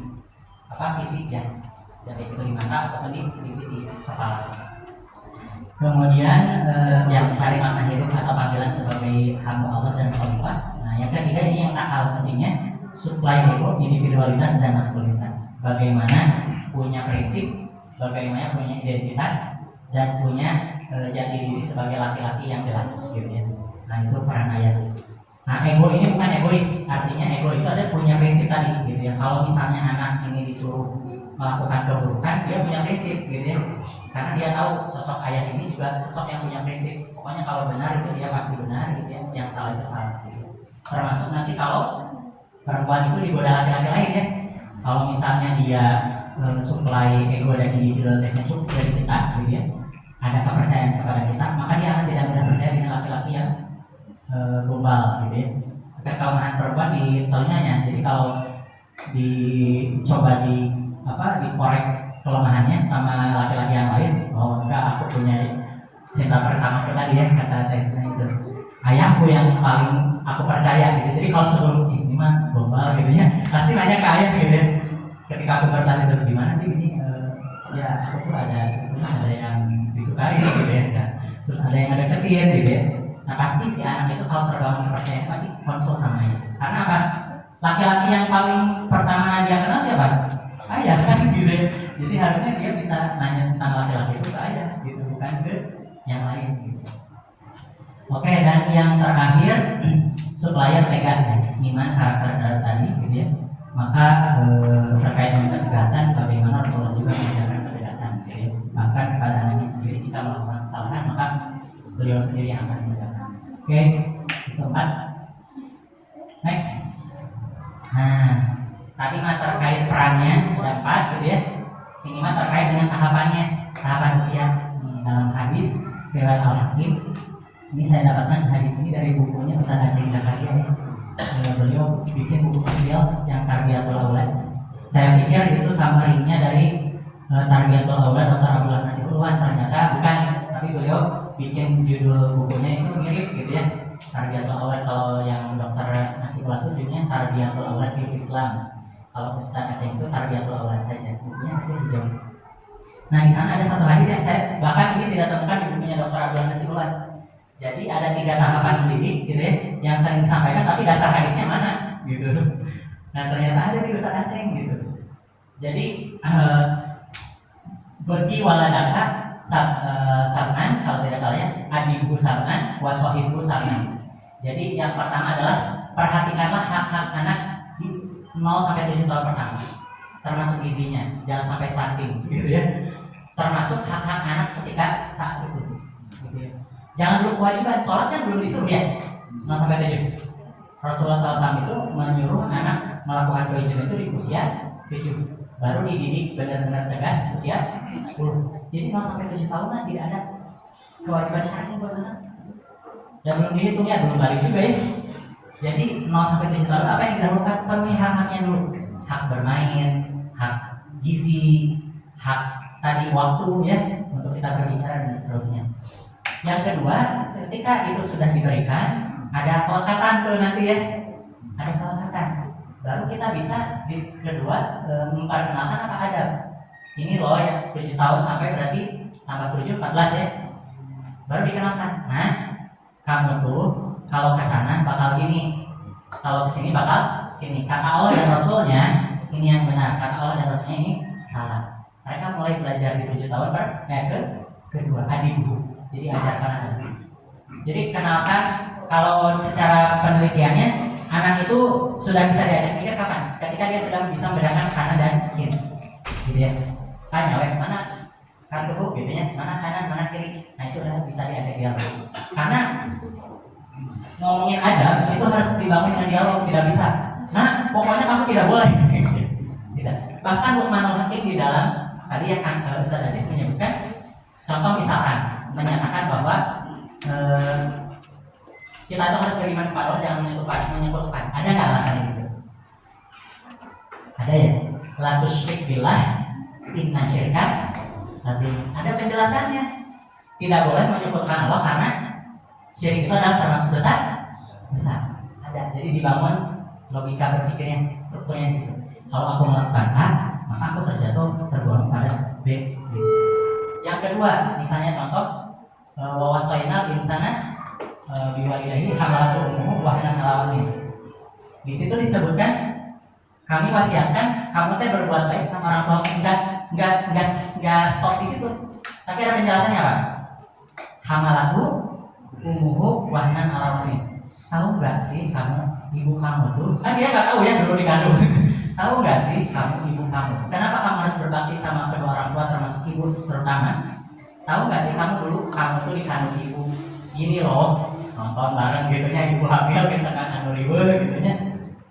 [SPEAKER 2] fisik ya, jadi itu di mata ataupun di fisik di kepala. Kemudian yang mencari makna hidup atau panggilan sebagai hamba Allah dan khalifah. Nah yang ketiga ini yang tak kalah pentingnya, supply ego, individualitas dan maskulinitas. Bagaimana punya prinsip, bagaimana punya identitas, dan punya jati diri sebagai laki-laki yang jelas gitu ya. Nah itu peran ayat. Nah ego ini bukan egois, artinya ego itu ada punya prinsip tadi gitu ya. Kalau misalnya anak ini disuruh melakukan keburukan, dia punya prinsip gitu ya. Karena dia tahu sosok ayah ini juga sosok yang punya prinsip. Pokoknya kalau benar itu dia pasti benar gitu ya, yang salah itu salah gitu. Termasuk nanti kalau perempuan itu digoda laki-laki lain ya. Kalau misalnya dia suplai ego dan individualitas yang cukup dari kita gitu ya, ada kepercayaan kepada kita, maka dia akan tidak mudah percaya dengan laki-laki yang gombal gitu ya. Kelemahan perempuan di telinganya. Jadi kalau dicoba dikorek kelemahannya sama laki-laki yang lain, oh enggak, aku punya cinta pertama kita dia, kata teksnya itu ayahku yang paling aku percaya gitu. Jadi kalau sebelum ini mah gombal gitu ya, pasti nanya ke ayah gitu ya. Ketika aku bertanya itu gimana sih ini, ya aku tuh sebetulnya ada yang disukai gitu ya, terus ada yang ada deketin gitu ya. Nah pasti si anak itu kalau terbangun kepercayaan pasti konsul sama ayah. Karena apa? Laki-laki yang paling pertama dia kenal siapa? Ayah kan gitu ya. Jadi harusnya dia bisa nanya tentang laki-laki itu ke ayah gitu, bukan ke yang lain gitu. Oke, dan yang terakhir supplier tegak iman karakter tadi gitu ya. Maka terkait dengan ketegasan, bagaimana Rasulullah juga mengajarkan ketegasan gitu ya. Bahkan kepada anaknya sendiri jika melakukan kesalahan, maka beliau sendiri yang akan menegakkan. Oke, itu 4. Next. Nah, tadi mah terkait perannya dapat gitu ya. Ini mah terkait dengan tahapan usia. Dalam hadis riwayat Al-Hakim, ini saya dapatkan hadis ini dari bukunya Ustaz Aceh Zakaria ya. Beliau bikin buku kecil yang Tarbiyatul Aulad. Saya pikir itu summary-nya dari Tarbiyatul Aulad Dr. Abdullah Nasibulwan, ternyata bukan, tapi beliau bikin judul bukunya itu mirip gitu ya. Tarbiyatul Aulad, kalau yang Dr. Nasibulwan itu judulnya Tarbiyatul Aulad fil Islam. Kalau Ustaz Aceh itu Tarbiyatul Aulad saja, bukunya Aceh hijau. Nah di sana ada satu hadis yang saya bahkan ini tidak temukan di bukunya Dr. Abdullah Nasibulwan. Jadi ada 3 tahapan mendidik gitu ya, yang sering disampaikan, tapi dasar hadisnya mana gitu. Nah ternyata ada di Ustaz Aceh gitu. Jadi pergi waladaka sabnan, kalau tidak salah ya, adibu sabnan, wasohibu sabnan. Jadi yang pertama adalah perhatikanlah hak-hak anak di 0 sampai 7 tahun pertama, termasuk gizinya, jangan sampai stunting gitu ya. Termasuk hak-hak anak ketika saat itu gitu ya. Jangan dulu kewajiban, sholat kan belum disuruh ya 0 sampai 7. Rasulullah SAW itu menyuruh anak melakukan kewajiban itu di usia 7. Baru dididik benar-benar tegas usia 10. Jadi 0 sampai 7 tahun kan tidak ada kewajiban syar'i buat anak. Dan belum dihitung ya, belum balik juga ya. Jadi 0 sampai 7 tahun apa yang didahulukan? Penuhi hak-haknya dulu. Hak bermain, hak gizi, hak tadi waktu ya, untuk kita berbicara dan seterusnya. Yang kedua, ketika itu sudah diberikan, ada kelekatan tuh nanti ya, ada kelekatan. Baru kita bisa di kedua memperkenalkan apa adab. Ini loh ya, 7 tahun sampai berarti tambah 7, 14 ya. Baru dikenalkan. Nah, kamu tuh kalau kesana bakal gini, kalau kesini bakal gini. Kata Allah dan Rasulnya ini yang benar, kata Allah dan Rasulnya ini salah. Mereka mulai belajar di 7 tahun kedua adibu. Jadi ajarkan anak. Jadi kenalkan, kalau secara penelitiannya anak itu sudah bisa diajak pikir kapan? Ketika dia sudah bisa membedakan kanan dan kiri, gitu ya. Tanya, mana kartu gitu ya, mana kanan, mana kiri. Nah itu udah bisa diajak dialog. Karena ngomongin adab itu harus dibangun dengan dialog, tidak bisa. Nah pokoknya kamu tidak boleh. Tidak. Bahkan Luqmanul Hakim di dalam tadi ya kan Ustaz Aziz menyebutkan contoh misalkan menyatakan bahwa kita itu harus beriman kepada Allah, jangan menyekutukan. Ada nggak alasan itu? Ada ya. La tusyrik billah inna syirka lazim. Ada penjelasannya. Tidak boleh menyekutukan Allah karena syirik itu adalah termasuk besar. Ada. Jadi dibangun logika berpikirnya, strukturnya di situ. Kalau aku melakukan A, maka aku tergolong pada B. Yang kedua, misalnya contoh wawasainal insana biwalidahi hamalatu ummuhu wahnan alamin. Di situ disebutkan kami wasiatkan kamu teh berbuat baik sama orang tua. Enggak stop di situ. Tapi ada penjelasannya apa? Hamalatu ummuhu wahnan alamin. Tahu enggak sih kamu ibu kamu tuh? Kan dia enggak tahu ya dulu dikandung. Tahu nggak sih kamu, ibu kamu, kenapa kamu harus berbakti sama kedua orang tua termasuk ibu terutama? Tahu nggak sih kamu dulu kamu tuh dikandung ibu gini loh, nonton bareng gitu ya, ibu hamil misalkan anu riwe gitu ya,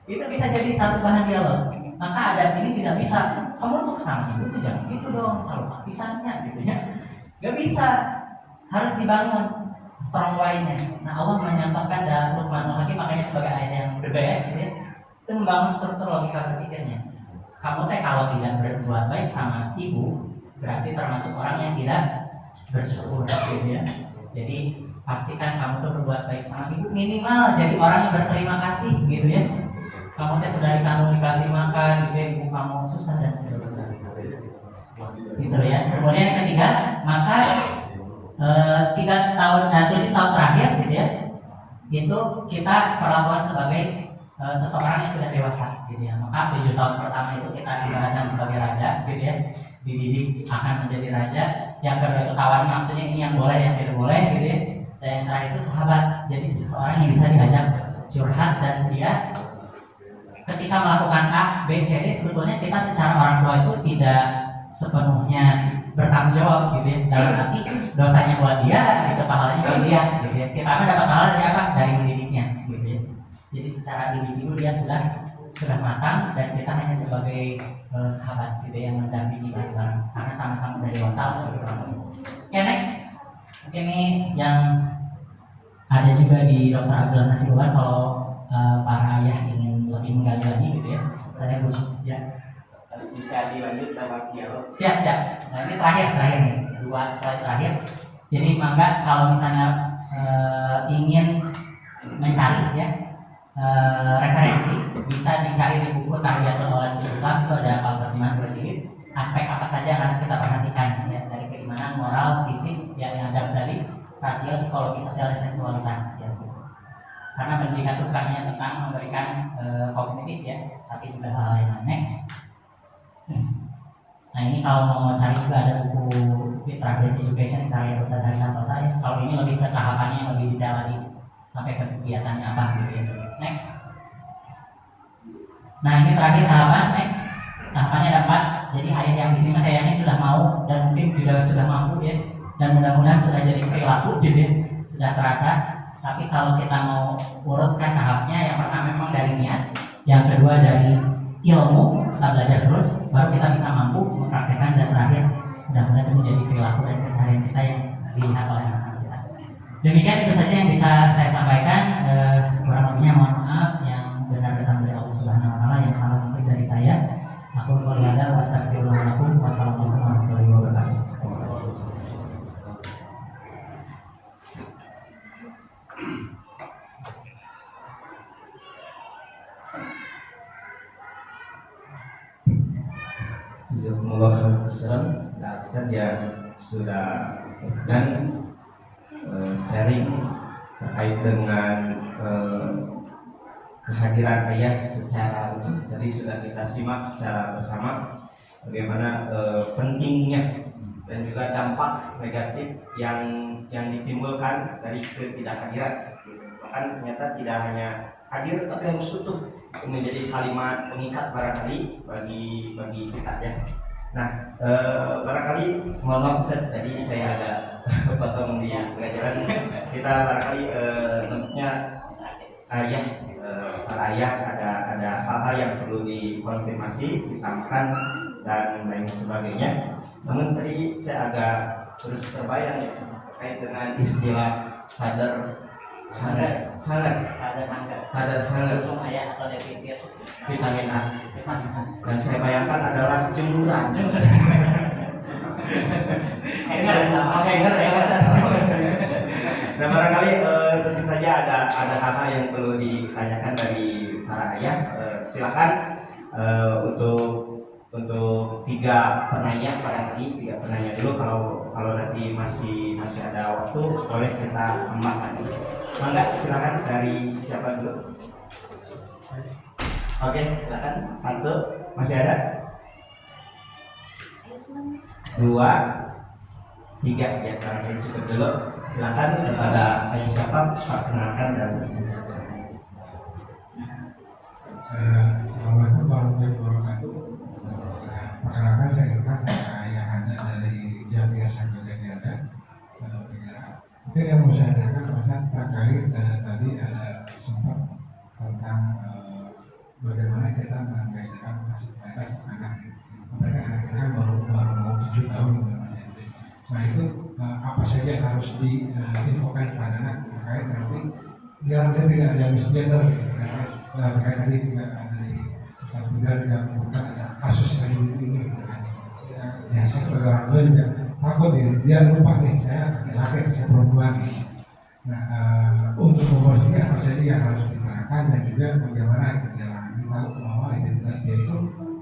[SPEAKER 2] itu bisa jadi satu bahan dialog. Maka adab ini tidak bisa kamu untuk sama ibu tuh jangan gitu dong, kalau pisahnya gitu ya, nggak bisa, harus dibangun strong why-nya. Nah Allah menyatakan dalam Luqmanul Hakim, makanya sebagai ayat yang the best gitu ya, itu membangun struktur logika berpikirnya. Kamu teh kalau tidak berbuat baik sama ibu, berarti termasuk orang yang tidak bersyukur gitu ya. Jadi pastikan kamu tuh berbuat baik sama ibu, minimal jadi orang yang berterima kasih gitu ya. Kamu teh sudah dikandung dikasih makan gitu ya, ibu kamu susah dan seterusnya gitu ya. Kemudian yang ketiga, maka 7 tahun terakhir gitu ya, itu kita perlakuan sebagai seseorang yang sudah dewasa gitu ya. Maka 7 tahun pertama itu kita ibaratkan sebagai raja gitu ya, dididik akan menjadi raja. Yang kedua itu tawar, maksudnya ini yang boleh yang tidak boleh gitu ya. Dan yang terakhir itu sahabat, jadi seseorang yang bisa diajak curhat, dan dia ketika melakukan A, B, C, D, sebetulnya kita secara orang tua itu tidak sepenuhnya bertanggung jawab gitu ya. Dalam arti dosanya buat dia gitu, pahalanya buat dia gitu ya. Kita akan dapat pahala dari apa? Dari mendidiknya gitu ya. Jadi secara individu dia sudah matang, dan kita hanya sebagai sahabat gitu yang mendampingi bareng-bareng karena sama-sama dari dewasa gitu. Oke, next. Oke, ini yang ada juga di Dr. Abdul Nasibuan. Kalau para ayah ingin lebih menggali lagi gitu ya, saya ya
[SPEAKER 1] bisa dilanjut lewat dialog.
[SPEAKER 2] Siap. Nah, ini terakhir nih, 2 slide terakhir. Jadi mangga kalau misalnya ingin mencari ya referensi, bisa dicari di buku Tarbiyatul Aulad fil Islam. Itu ada terjemahan berjilid. Aspek apa saja yang harus kita perhatikan ya, dari keimanan, moral, fisik, yang ada tadi, rasio, psikologi, sosial, dan seksualitas ya. Karena pendidikan itu bukan hanya tentang memberikan kognitif ya, tapi juga hal yang next. Nah ini kalau mau cari juga ada buku Fitrah Based Education karya Ustaz Hari Santosa ya. Kalau ini lebih ke tahapannya yang lebih detail lagi, sampai ke kegiatannya apa gitu ya. Next. Nah ini terakhir tahapan, next. Tahapannya ada 4. Jadi ayat yang di sini saya yakin sudah mau dan mungkin juga sudah mampu ya, dan mudah-mudahan sudah jadi perilaku gitu ya, sudah terasa. Tapi kalau kita mau urutkan tahapnya, yang pertama memang dari niat, yang kedua dari ilmu, kita belajar terus, baru kita bisa mampu mempraktekkan, dan terakhir mudah-mudahan itu menjadi perilaku dan keseharian kita yang dilihat oleh anak-anak kita. Demikian itu saja yang bisa saya sampaikan. Kurang lebihnya mohon maaf, yang benar datang dari Allah Subhanahu Wa Taala, yang salah mungkin dari saya. Aku berlada wassalamualaikum warahmatullahi wabarakatuh.
[SPEAKER 1] Jazakumullah khairan. Nah, Ustaz yang sudah berkenan sharing terkait dengan kehadiran ayah secara utuh. Tadi sudah kita simak secara bersama bagaimana pentingnya dan juga dampak negatif yang ditimbulkan dari ketidakhadiran. Bahkan ternyata tidak hanya hadir tapi harus utuh, menjadi kalimat pengikat barangkali bagi kita ya. Nah, barangkali mohon maaf Ustaz, tadi saya agak potong di pengajaran kita. Barangkali tentunya ayah, para ayah ada hal-hal yang perlu dikonfirmasi, ditambahkan dan lain sebagainya. Namun tadi saya agak terus terbayang ya terkait dengan istilah hadar
[SPEAKER 2] Langsung ayat atau defisit
[SPEAKER 1] vitamin A. Dan saya bayangkan adalah jemuran. Hanger ya Mas. Nah barangkali tentu saja ada hal-hal yang perlu ditanyakan dari para ayah. Silakan untuk 3 penanya barangkali 3 penanya dulu. Kalau nanti masih ada waktu boleh kita tambahkan. Mangga silakan, dari siapa dulu? Oke, silakan. 1, masih ada? 2, 3 ya, barangkali cukup dulu. Silakan kepada ayah siapa, perkenalkan dan
[SPEAKER 3] Assalamualaikum warahmatullahi wabarakatuh. perkenalkan saya Irfan, saya ayahanda dari Javier Sanggojadiana. Mungkin yang mau saya tanyakan Ustaz terkait tadi ada sempat tentang bagaimana kita mengajarkan fasilitas anak. Mereka anak kita kan baru mau 7 tahun Mas SD. Nah itu apa saja yang harus diinfokan kepada anak terkait nanti biar dia tidak ada misgender gitu. Terkait tadi juga dari Ustaz Bidar juga menemukan ada kasus tadi ini gitu kan. Ya saya sebagai orang tua juga takut ya, dia lupa nih saya laki-laki, saya perempuan. Nah untuk memperbaiki apa saja yang harus diterapkan dan juga bagaimana dia tahu bahwa identitas dia itu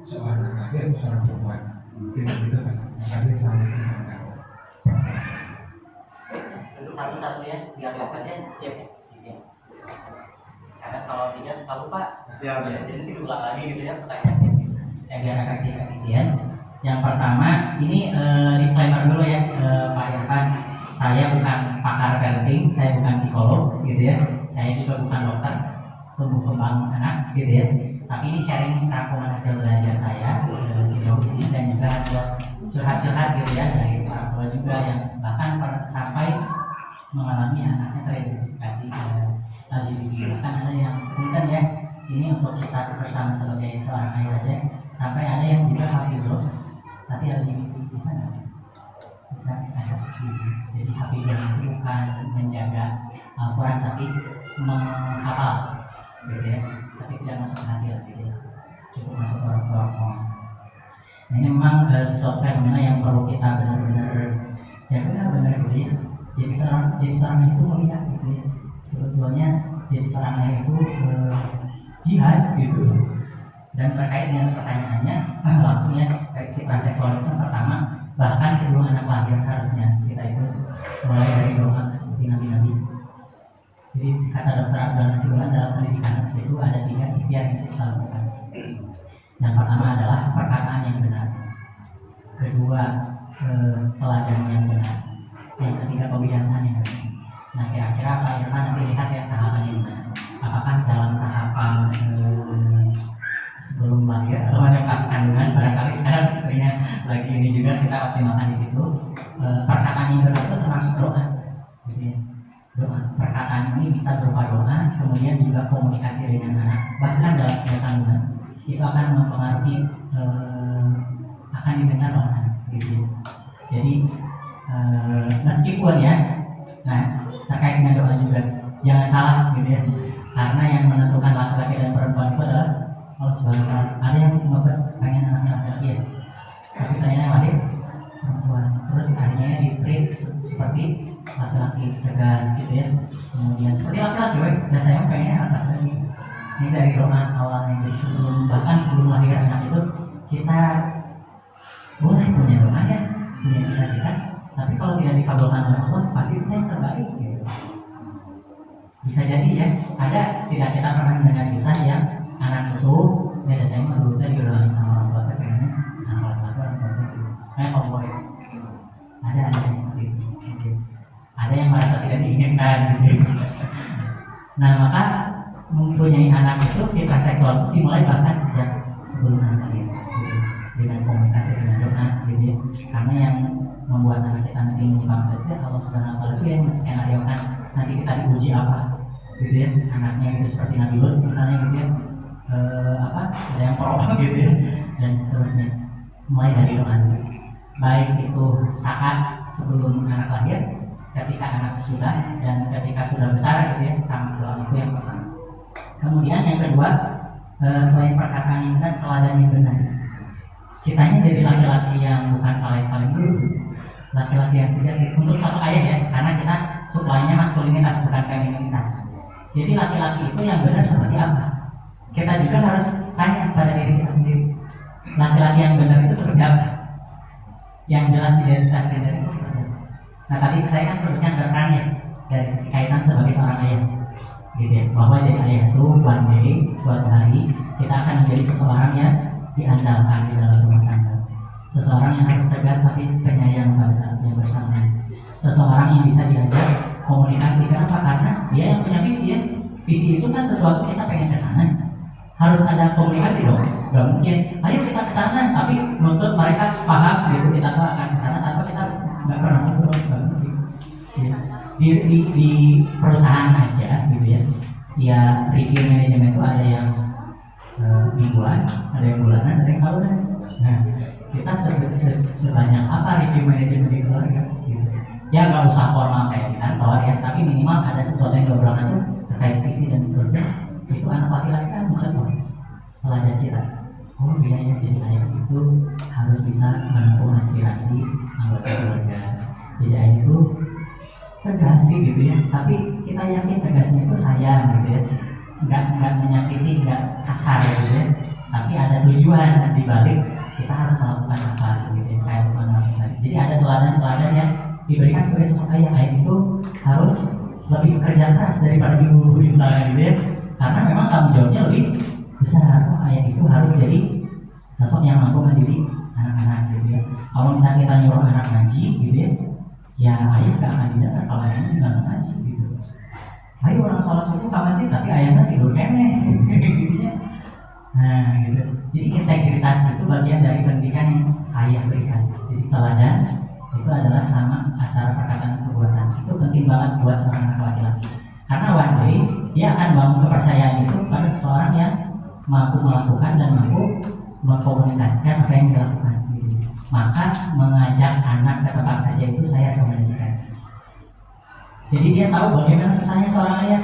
[SPEAKER 3] seorang laki-laki atau seorang perempuan. Mungkin begitu Mas. Terima kasih. Assalamualaikum.
[SPEAKER 2] Satu-satu ya, biar fokus ya, siap. Karena kalau tidak suka lupa,
[SPEAKER 1] Siap ya.
[SPEAKER 2] jadi nanti diulang lagi gitu ya pertanyaannya. Biar agak efisien. Yang pertama, ini disclaimer dulu ya, Pak Irfan. Saya bukan pakar parenting, saya bukan psikolog, gitu ya. Saya juga bukan dokter tumbuh kembang anak, gitu ya. Tapi ini sharing rangkuman hasil belajar saya sejauh ini dan juga hasil curhat-curhat gitu ya dari orang tua juga yang bahkan sampai mengalami anaknya teridentifikasi LGBT. Bahkan ada yang punten ya, ini untuk kita bersama sebagai seorang ayah aja, sampai ada yang juga hafizul tapi LGBT bisa nggak? Bisa ada. Jadi hafizul itu bukan menjaga Al-Quran tapi menghafal gitu ya, tapi tidak masuk ke hati gitu ya, cukup masuk ke orang. Nah ini memang sesuatu fenomena yang perlu kita benar-benar jaga benar gitu ya. Jadi seorang itu melihat gitu ya, sebetulnya jadi seorang ayah itu jihad gitu. Dan terkait dengan pertanyaannya langsung ya, kita seksual itu pertama bahkan sebelum anak lahir harusnya kita itu mulai dari doa seperti nabi-nabi. Jadi kata dokter Abdul Nasibulan dalam pendidikan itu ada 3 ikhtiar yang bisa kita lakukan. Yang pertama adalah perkataan yang benar, kedua teladan yang benar, yang ketiga kebiasaan yang benar. Nah kira-kira Pak Irfan nanti lihat ya tahapannya gimana. Apakah dalam tahapan sebelum lahir atau ada pas kandungan, barangkali sekarang istrinya lagi ini juga kita optimalkan di situ. Perkataan yang benar itu termasuk doa, gitu ya. Doa, perkataan ini bisa berupa doa, kemudian juga komunikasi dengan anak, bahkan dalam setiap kandungan itu akan mempengaruhi akan didengar oleh anak, gitu. Jadi meskipun ya, nah terkait dengan doa juga jangan salah, gitu ya, karena yang menentukan laki-laki dan perempuan itu adalah Allah Subhanahu wa Ta'ala. Ada yang pengen anaknya laki-laki ya, tapi ternyata lahir perempuan, terus akhirnya di-treat seperti laki-laki tegas gitu ya, kemudian seperti laki-laki, dan saya pengennya laki-laki. Ini dari doa awalnya, jadi bahkan sebelum lahir anak itu kita boleh punya doa ya, punya cita-cita, tapi kalau tidak dikabulkan oleh Allah pasti itu yang terbaik gitu. Bisa jadi ya, ada tidak kita pernah mendengar kisah yang anak itu ya saya dulu tadi didoain sama orang tua, tapi pengennya anak laki-laki orang tua itu kayak kompor ya. Ada yang seperti itu gitu. Ada yang merasa tidak diinginkan gitu. Nah maka mempunyai anak itu fitrah seksual mesti mulai bahkan sejak sebelum anak lahir gitu. Dengan komunikasi dengan doa gitu ya. Karena yang membuat anak kita nanti menyimpang itu Allah Subhanahu wa Ta'ala itu yang menskenariokan nanti kita diuji apa gitu ya. Anaknya itu seperti Nabi Lut misalnya gitu ya, ada yang perokok gitu ya, dan seterusnya. Mulai dari doa, baik itu saat sebelum anak lahir, ketika anak sudah, dan ketika sudah besar gitu ya, sama doa itu yang pertama. Kemudian yang kedua, selain perkataan yang benar, teladan yang benar. Kitanya jadi laki-laki yang bukan kaleng-kaleng dulu, laki-laki yang sejati untuk satu ayah ya, karena kita suplainya maskulinitas bukan femininitas. Jadi laki-laki itu yang benar seperti apa? Kita juga harus tanya pada diri kita sendiri, laki-laki yang benar itu seperti apa? Yang jelas identitas gender itu seperti apa? Nah tadi saya kan sebutkan berperan ya dari sisi kaitan sebagai seorang ayah, gitu ya, bahwa jadi ayah itu one day, suatu hari kita akan menjadi seseorang yang diandalkan di dalam rumah tangga, seseorang yang harus tegas tapi penyayang pada saat yang bersamaan, seseorang yang bisa diajak komunikasi. Kenapa? Karena dia yang punya visi ya. Visi itu kan sesuatu kita pengen ke sana, harus ada komunikasi dong. Gak mungkin, ayo kita ke sana, tapi menuntut mereka paham gitu kita tuh akan ke sana tanpa kita nggak pernah ngobrol. Gak mungkin. Di perusahaan aja gitu ya. Ya review manajemen itu ada yang mingguan, ada yang bulanan, ada yang tahunan. Nah, kita sebanyak apa review manajemen di keluarga? Gitu. Ya nggak usah formal kayak di kantor ya, tapi minimal ada sesuatu yang dobrokan tuh terkait visi dan seterusnya. Itu anak laki-laki kan mencontoh teladan kita. Oh iya ya, jadi ayah itu harus bisa menampung aspirasi anggota keluarga. Jadi ayah itu tegas sih gitu ya, tapi kita yakin tegasnya itu sayang gitu ya, nggak menyakiti, nggak kasar gitu ya, tapi ada tujuan di balik kita harus melakukan apa gitu ya, kayak mana tadi. Jadi ada teladan-teladan yang diberikan sebagai sosok ayah. Ayah itu harus lebih bekerja keras daripada ibu misalnya gitu ya, karena memang tanggung jawabnya lebih besar. Ayah itu harus jadi sosok yang mampu mendidik anak-anak gitu ya. Kalau misalnya kita nyuruh anak ngaji gitu ya ayah gak akan didengar kalau ayahnya nggak ngaji gitu. Ayo orang sholat subuh ke masjid tapi ayahnya tidur kene gitu ya. Nah gitu. Jadi integritas itu bagian dari pendidikan yang ayah berikan. Jadi teladan itu adalah sama antara perkataan dan perbuatan. Itu penting banget buat seorang anak laki-laki. Karena one day dia akan bangun kepercayaan itu pada seseorang yang mampu melakukan dan mampu mengkomunikasikan apa yang dilakukan. Maka mengajak anak ke tempat kerja itu saya rekomendasikan. Jadi dia tahu bagaimana susahnya seorang ayah,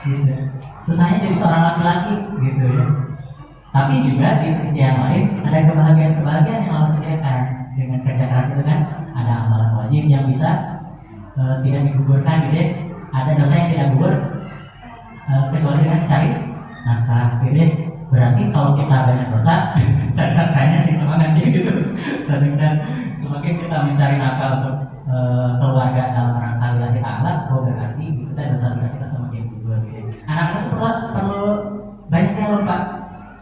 [SPEAKER 2] gitu. Susahnya jadi seorang laki-laki, gitu ya. Tapi juga di sisi yang lain ada kebahagiaan-kebahagiaan yang Allah sediakan dengan kerja keras itu kan. Ada amalan wajib yang bisa tidak digugurkan, gitu ya. Ada dosa yang tidak gugur kecuali dengan cari nafkah, gitu ya. Berarti kalau kita banyak dosa, cari nafkahnya sih semangatnya gitu. Dan semakin kita mencari nafkah untuk keluarga dalam rangka lillahi ta'ala, berarti kita dosa-dosa kita semakin gugur gitu. Anak itu perlu banyak dialog Pak,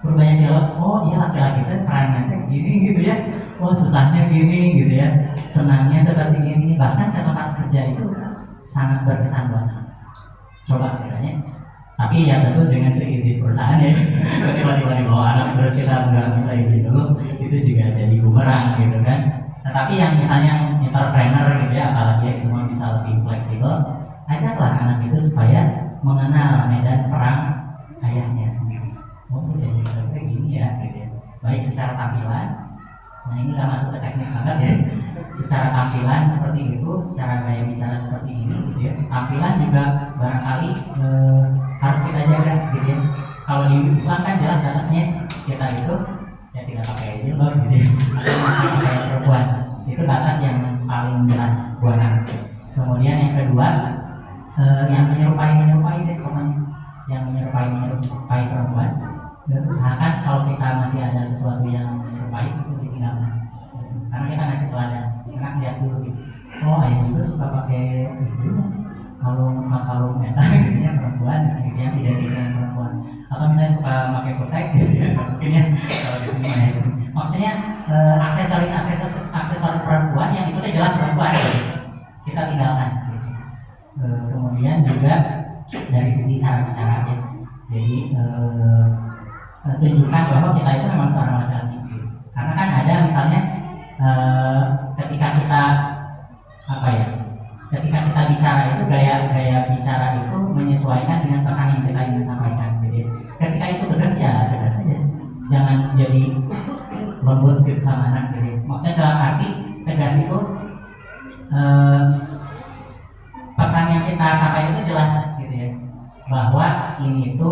[SPEAKER 2] perlu banyak dialog. Oh iya laki-laki itu perannya gini gitu ya. Oh susahnya gini gitu ya. Senangnya seperti ini. Bahkan ke tempat kerja itu sangat berkesan banget. Coba kiranya. Tapi ya tentu dengan seizin perusahaan ya. Tiba-tiba dibawa anak terus kita nggak minta izin dulu, itu juga jadi bumerang gitu kan. Tetapi yang misalnya entrepreneur gitu ya, apalagi yang cuma bisa lebih fleksibel, ajaklah anak itu supaya mengenal medan perang ayahnya. Oh jadi kayak gini ya, gitu ya. Baik secara tampilan, nah ini udah masuk ke teknis banget ya. Secara tampilan seperti itu, secara gaya bicara seperti ini, gitu ya. Tampilan juga barangkali harus kita jaga, gitu ya. Kalau di Islam kan jelas batasnya kita itu ya tidak pakai jilbab, gitu ya. Atau pakai pakaian perempuan, itu batas yang paling jelas buat anak. Kemudian yang kedua, yang menyerupai deh pokoknya, yang menyerupai perempuan. Usahakan kalau kita masih ada sesuatu yang menyerupai itu ditinggalkan, karena kita ngasih teladan. Anak lihat dulu gitu. Oh ayah juga suka pakai itu kalung metal gitu ya, perempuan gitu yang tidak dengan perempuan. Atau misalnya suka pakai kutek gitu ya, mungkin ya kalau di sini ya. Maksudnya aksesoris perempuan yang itu jelas perempuan gitu. Kita tinggalkan gitu. Kemudian juga dari sisi cara bicara ya. Jadi tunjukkan bahwa kita itu memang seorang laki-laki gitu. Karena kan ada misalnya ketika kita bicara itu gaya bicara itu menyesuaikan dengan pesan yang kita ingin sampaikan gitu. Ketika itu tegas ya tegas saja, jangan jadi lembut gitu sama anak gitu. Maksudnya dalam arti tegas itu pesan yang kita sampaikan itu jelas gitu ya, bahwa ini itu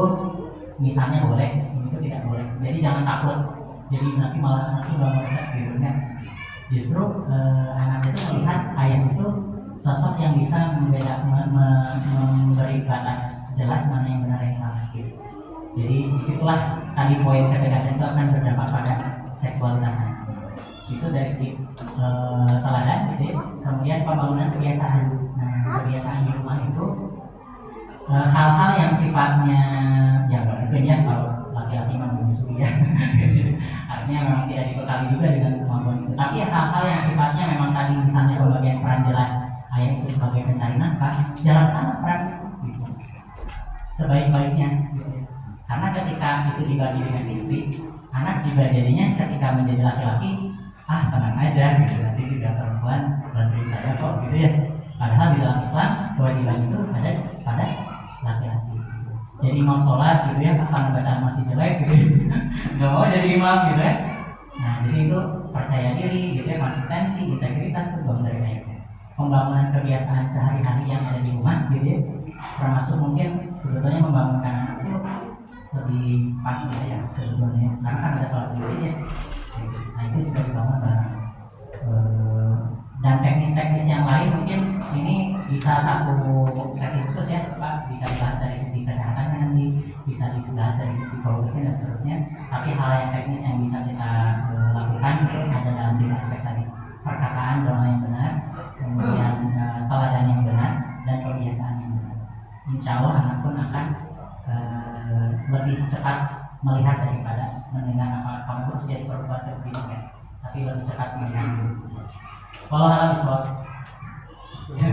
[SPEAKER 2] misalnya boleh, ini itu tidak boleh. Jadi jangan takut, jadi nanti malah nggak mau gitu kan. Justru anak itu melihat ayah itu sosok yang bisa memberi batas jelas mana yang benar yang salah gitu. Jadi disitulah tadi poin ketegasan itu akan berdampak pada seksualitas anak. Itu dari segi teladan gitu ya. Kemudian pembangunan kebiasaan. Nah kebiasaan di rumah itu hal-hal yang sifatnya ya nggak mungkin ya kalau laki-laki memang menyusui ya. Artinya memang tidak dibekali juga dengan kemampuan itu. Tapi hal-hal yang sifatnya memang tadi misalnya pembagian peran jelas ayah itu sebagai pencari nafkah, jalankan peran itu gitu. Sebaik-baiknya gitu. Karena ketika itu dibagi dengan istri, anak juga jadinya ketika menjadi laki-laki, tenang aja gitu, nanti juga perempuan bantuin saya kok gitu ya. Padahal di dalam Islam kewajiban itu ada pada laki-laki. Jadi imam sholat gitu ya, karena bacaan masih jelek gitu ya. Nggak mau jadi imam gitu ya. Nah jadi itu percaya diri gitu ya, konsistensi, integritas itu bangun dari ayatnya. Pembangunan kebiasaan sehari-hari yang ada di rumah gitu ya, termasuk mungkin sebetulnya membangunkan anak itu lebih pasti ya sebetulnya, karena kan ada sholat idnya. Nah itu juga dibangun bareng. Dan teknis-teknis yang lain mungkin ini bisa satu sesi khusus ya Pak, bisa dibahas dari sisi kesehatan nanti, bisa dibahas dari sisi psikologisnya dan seterusnya. Tapi hal yang teknis yang bisa kita lakukan itu ada dalam tiga aspek tadi: perkataan, doa yang benar, kemudian teladan yang benar, dan kebiasaan yang benar. Insya Allah anak pun akan lebih cepat melihat daripada mendengar apa kamu harus jadi perbuatan lebih baik, tapi lebih cepat melihat. Kalau alam iswat, ya.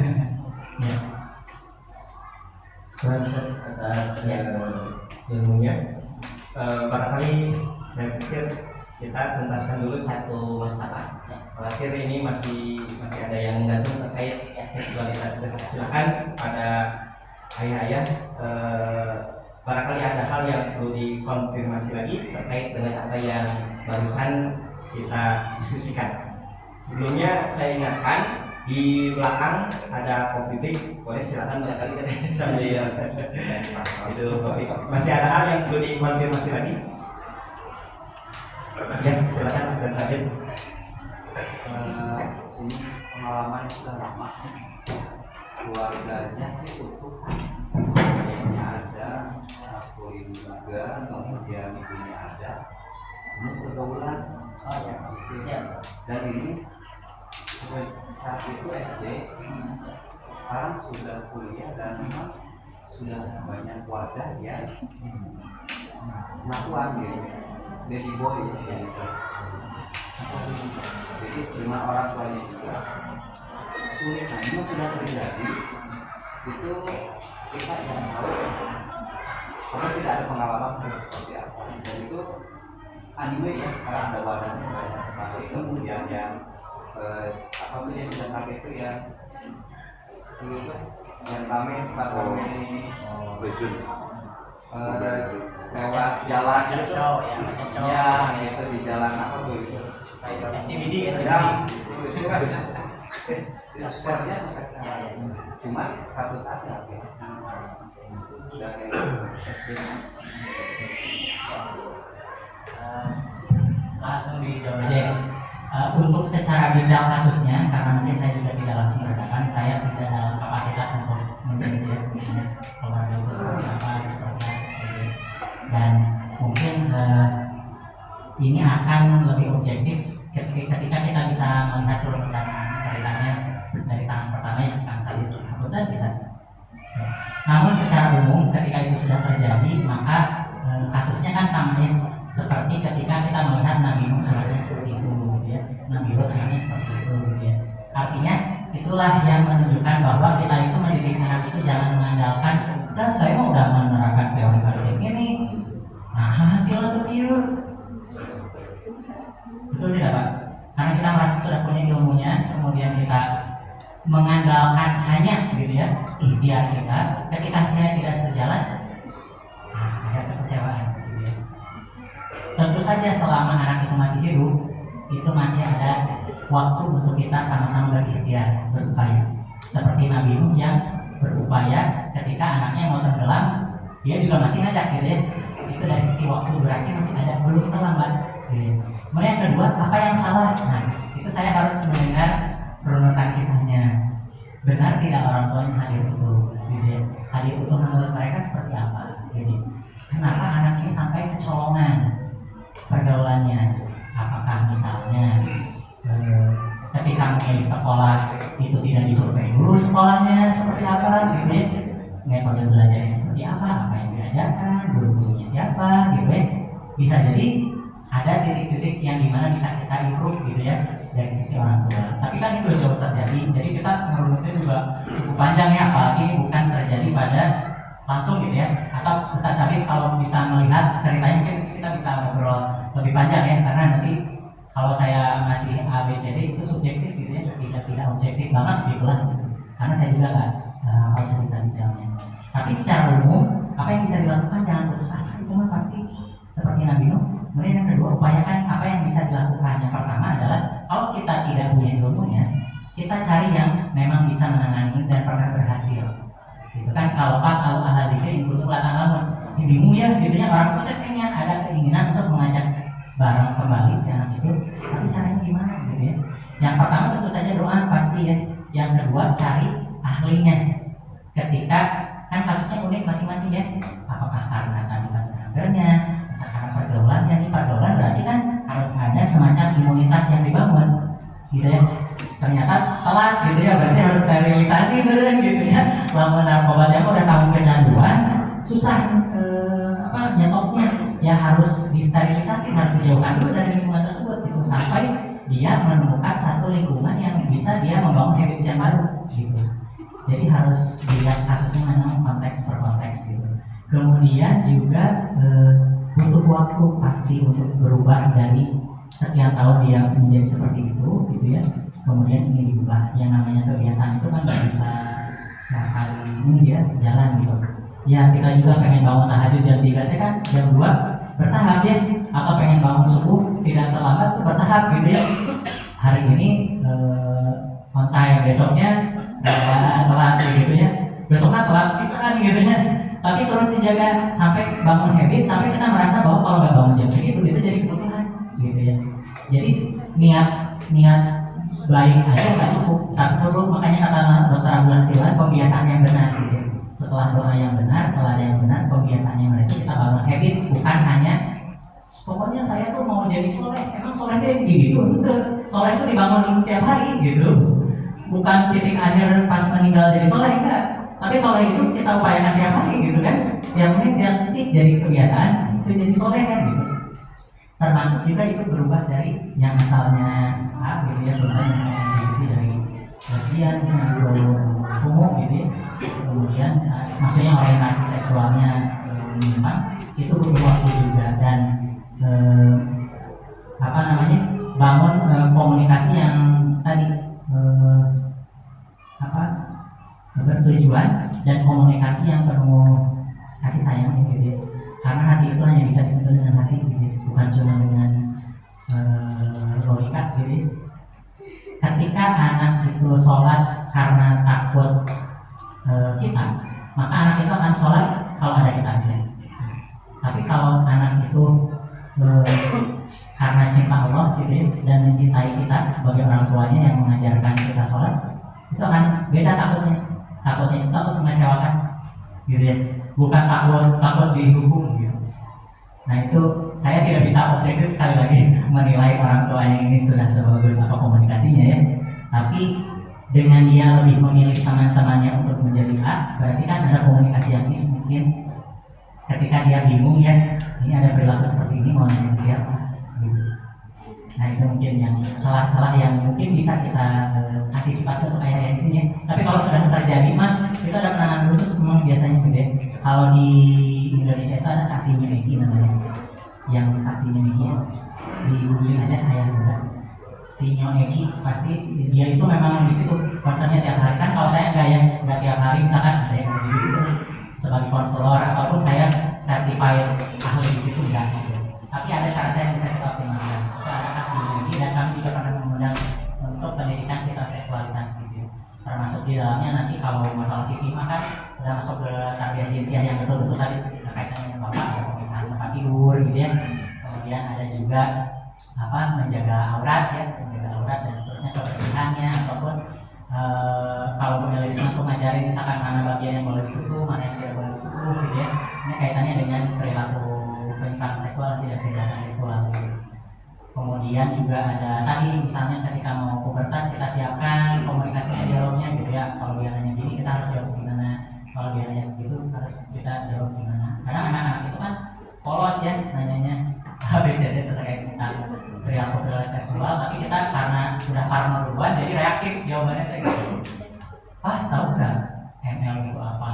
[SPEAKER 1] Selanjutnya atas ilmunya, barangkali saya pikir kita tuntaskan dulu satu masalah. Terakhir ini masih ada yang menggantung terkait seksualitas. Silakan pada ayah-ayah, barangkali ada hal yang perlu dikonfirmasi lagi terkait dengan apa yang barusan kita diskusikan. Sebelumnya saya ingatkan di belakang ada kopi break, boleh silakan barangkali saya sambil itu kopi. Masih ada hal yang perlu dikonfirmasi lagi? Ya silakan Ustaz Sabit.
[SPEAKER 4] Ini pengalaman sudah lama, keluarganya sih utuh, ayahnya ada, maskulin juga, kemudian ibunya ada, ini pergaulan, dan ini saat itu SD, sekarang sudah kuliah dan memang sudah banyak wadah yang melakukan gitu, baby boy gitu. Jadi dengan orang tuanya juga sulit. Nah ini sudah terjadi, itu kita jangan tahu karena tidak ada pengalaman seperti apa. Dan itu anime ya, sekarang ada wadahnya banyak sekali. Kemudian yang apa tuh yang sudah pakai itu ya dulu tuh yang kami sepatu bejun lewat jalan itu ya itu di jalan apa tuh itu
[SPEAKER 2] SCBD
[SPEAKER 4] itu sportnya sampai sekarang cuma satu saat ya dari SD
[SPEAKER 2] langsung dijawab aja. Untuk secara detail kasusnya, karena mungkin saya juga tidak langsung berhadapan, saya tidak dalam kapasitas untuk menjadi keluarga itu seperti apa, dan mungkin ini akan lebih objektif ketika kita bisa melihat runutan ceritanya dari tahun pertama yang Kang Sabit dan bisa. Namun secara umum ketika itu sudah terjadi, maka kasusnya kan sama ya, seperti ketika kita melihat Nabi Nuh anaknya seperti itu, gitu ya. Nabi Nuh anaknya seperti itu, gitu ya. Artinya itulah yang menunjukkan bahwa kita itu mendidik anak itu jangan mengandalkan, dan saya mau udah menerapkan teori politik ini, nah hasilnya tuh pure. Betul tidak Pak? Karena kita merasa sudah punya ilmunya, kemudian kita mengandalkan hanya gitu ya ikhtiar kita, ketika hasilnya tidak sejalan, ada kekecewaan. Tentu saja selama anak itu masih hidup, itu masih ada waktu untuk kita sama-sama berikhtiar, berupaya. Seperti Nabi Nuh yang berupaya ketika anaknya mau tenggelam, dia juga masih ngajak gitu ya. Itu dari sisi waktu durasi masih ada, belum terlambat. Gitu. Kemudian yang kedua, apa yang salah? Nah, itu saya harus mendengar runutan kisahnya. Benar tidak orang tuanya hadir utuh? Gitu ya. Hadir utuh menurut mereka seperti apa? Jadi, kenapa anak ini sampai kecolongan pergaulannya? Apakah misalnya ketika memilih sekolah itu tidak disurvei dulu sekolahnya seperti apa gitu ya, metode belajarnya seperti apa yang diajarkan, guru-gurunya siapa gitu ya. Bisa jadi ada titik-titik yang dimana bisa kita improve gitu ya dari sisi orang tua. Tapi kan itu jauh terjadi, jadi kita merunutnya juga cukup panjang ya, apalagi ini bukan terjadi pada langsung gitu ya, atau Ustadz Sabit kalau bisa melihat ceritanya mungkin kita bisa ngobrol lebih panjang ya, karena nanti kalau saya masih A B C D itu subjektif gitu ya, tidak objektif banget gitu lah, karena saya juga nggak hafal cerita detailnya. Tapi secara umum apa yang bisa dilakukan, jangan putus asa, itu mah pasti seperti Nabi Nuh. Kemudian yang kedua, upayakan apa yang bisa dilakukan. Yang pertama adalah kalau kita tidak punya ilmunya, kita cari yang memang bisa menangani dan pernah berhasil. Gitu kan, kalau pas ahla dzikri untuk latang lamun bingung ya gitu ya, orang itu pengen ada keinginan untuk mengajak bareng kembali si anak itu, tapi caranya gimana gitu ya. Yang pertama tentu saja doa pasti ya. Yang kedua cari ahlinya. Ketika kan kasusnya unik masing-masing ya, apakah karena tadi karakternya, karena pergaulannya. Ini pergaulan berarti kan harus ada semacam imunitas yang dibangun gitu ya. Ternyata telat gitu ya, berarti harus sterilisasi beren gitu ya. Lama narkobanya udah tahu kecanduan, susah nyetopnya ya, harus disterilisasi, harus dijauhkan dulu dari lingkungan tersebut gitu, sampai dia menemukan satu lingkungan yang bisa dia membangun habits yang baru gitu. Jadi harus dilihat kasusnya memang konteks per konteks gitu. Kemudian juga butuh waktu pasti untuk berubah dari sekian tahun dia menjadi seperti itu gitu ya. Kemudian ingin diubah, yang namanya kebiasaan itu kan nggak bisa sekali ini dia jalan gitu. Ya kita juga pengen bangun tahajud jam 3 kan jam 2 bertahap ya, atau pengen bangun subuh tidak terlambat tuh bertahap gitu ya. Hari ini on time, besoknya telat gitu ya, besoknya telat pisan gitu ya. Tapi terus dijaga sampai bangun habit, sampai kita merasa bahwa kalau nggak bangun jam segitu itu jadi kebutuhan gitu ya. Jadi niat baik aja nggak cukup, tapi perlu, makanya kata Dr. Abdullah Siwan, pembiasaan yang benar gitu. Setelah doa yang benar, teladan yang benar, pembiasaan yang benar itu kita bangun habits, bukan hanya pokoknya saya tuh mau jadi soleh. Emang soleh itu gitu? Enggak. Soleh itu dibangun setiap hari gitu. Bukan titik akhir pas meninggal jadi soleh, enggak. Tapi soleh itu kita upayakan tiap hari gitu kan. Yang penting tiap detik jadi kebiasaan itu jadi soleh kan gitu. Termasuk juga itu berubah dari yang asalnya A gitu ya, berubah misalnya gitu dari lesbian misalnya homo gitu ya. Kemudian maksudnya orientasi seksualnya menyimpang, itu butuh waktu juga. Dan bangun komunikasi yang tadi bertujuan dan komunikasi yang penuh kasih sayang gitu ya. Karena hati itu hanya bisa disentuh dengan hati gitu, bukan cuma dengan logika gitu. Ketika anak itu sholat karena takut kita, maka anak itu akan sholat kalau ada kita aja. Tapi kalau anak itu karena cinta Allah gitu ya, dan mencintai kita sebagai orang tuanya yang mengajarkan kita sholat, itu akan beda takutnya. Takutnya itu takut mengecewakan gitu ya, bukan takut dihukum gitu. Nah itu saya tidak bisa objektif sekali lagi menilai orang tua yang ini sudah sebagus apa komunikasinya ya. Tapi dengan dia lebih memilih teman-temannya untuk menjadi A, berarti kan ada komunikasi yang mungkin ketika dia bingung ya, ini ada perilaku seperti ini mau dengan siapa gitu. Nah itu mungkin yang celah-celah yang mungkin bisa kita antisipasi untuk ayah yang sini ya. Tapi kalau sudah terjadi mah itu ada penanganan khusus memang biasanya gitu ya. Kalau di Indonesia itu ada kasih Egi namanya, yang kasih Egi ya, di googling aja ayah muda si Egi, pasti dia itu memang di situ konsernya tiap hari. Kan kalau saya nggak tiap hari, misalkan ada yang ngaji terus sebagai konselor ataupun saya certified ahli di situ enggak gitu. Tapi ada cara saya yang bisa kita optimalkan. Itu ada kasih Egi, dan kami juga pernah mengundang untuk pendidikan kita seksualitas gitu. Termasuk di dalamnya nanti kalau masalah fikih maka udah masuk ke tarbiyah jinsiah yang betul-betul tadi kaitannya dengan bapak ya, pemisahan tempat tidur gitu ya. Kemudian ada juga menjaga aurat ya, menjaga aurat dan seterusnya, kebersihannya, ataupun kalau modelisme itu ngajarin misalkan mana bagian yang boleh disentuh, mana yang tidak boleh disentuh gitu ya. Ini kaitannya dengan perilaku penyimpangan seksual dan tidak kejahatan seksual gitu. Kemudian juga ada tadi misalnya ketika mau pubertas kita siapkan komunikasi dialognya gitu ya. Kalau dia nanya gini kita harus jawab gimana, kalau dia nanya begitu harus kita jawab gimana. Karena anak-anak itu kan polos ya nanyanya ABCD terkait tentang perilaku seksual, tapi kita karena sudah parno duluan jadi reaktif jawabannya kayak gitu. Tahu nggak ML itu apa?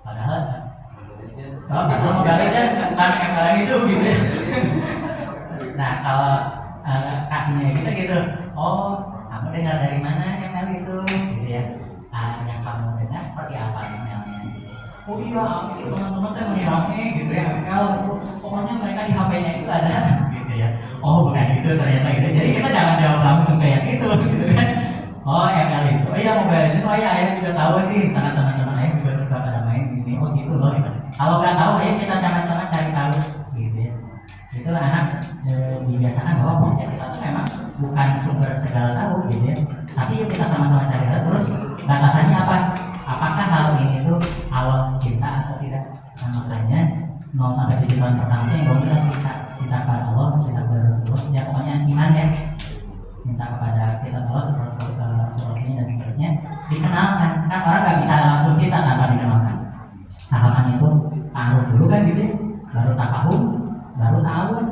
[SPEAKER 2] Padahal Mobile Legends bukan ML itu gitu ya. Nah kalau kasihnya gitu, oh kamu dengar dari mana ML itu gitu ya. Yang kamu dengar seperti apa ML-nya? Oh iya, teman-teman tuh rame gitu ya ML. Pokoknya mereka di HP-nya itu ada gitu ya. Oh bukan itu ternyata gitu. Jadi kita jangan jawab langsung kayak gitu gitu kan. Oh ML itu, oh iya Mobile Legends, oh iya ayah juga tahu sih, misalnya teman-teman ayah juga suka pada main ini, oh gitu loh gitu. Kalau nggak tahu, ayo kita sama-sama cari tahu gitu ya. Itu anak dibiasakan bahwa punya kita tuh memang bukan sumber segala tahu gitu ya. Tapi yuk kita sama-sama cari tahu, terus batasannya apa? Apakah hal ini tuh awal cinta atau tidak? Nah, makanya 0 sampai 7 tahun pertama yang gue bilang cinta kepada Allah, cinta kepada Rasulullah, ya pokoknya iman ya. Cinta kepada kita Allah, Rasulullah dan seterusnya dikenalkan. Kan orang nggak bisa langsung cinta tanpa dikenalkan. Tahapan itu ta'aruf dulu kan gitu ya, baru tafahum, baru ta'awun,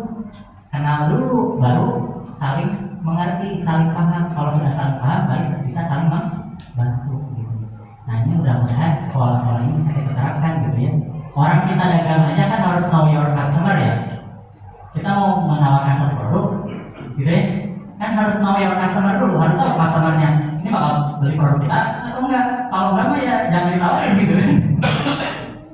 [SPEAKER 2] kenal dulu, baru saling mengerti, saling paham. Kalau sudah saling paham, baru bisa saling membantu gitu. Nah ini mudah-mudahan pola-pola ini bisa kita terapkan gitu ya. Orang kita dagang aja kan harus know your customer ya. Kita mau menawarkan satu produk gitu ya, kan harus know your customer dulu, harus tahu customernya ini bakal beli produk kita atau enggak. Kalau enggak mah ya jangan ditawarin gitu.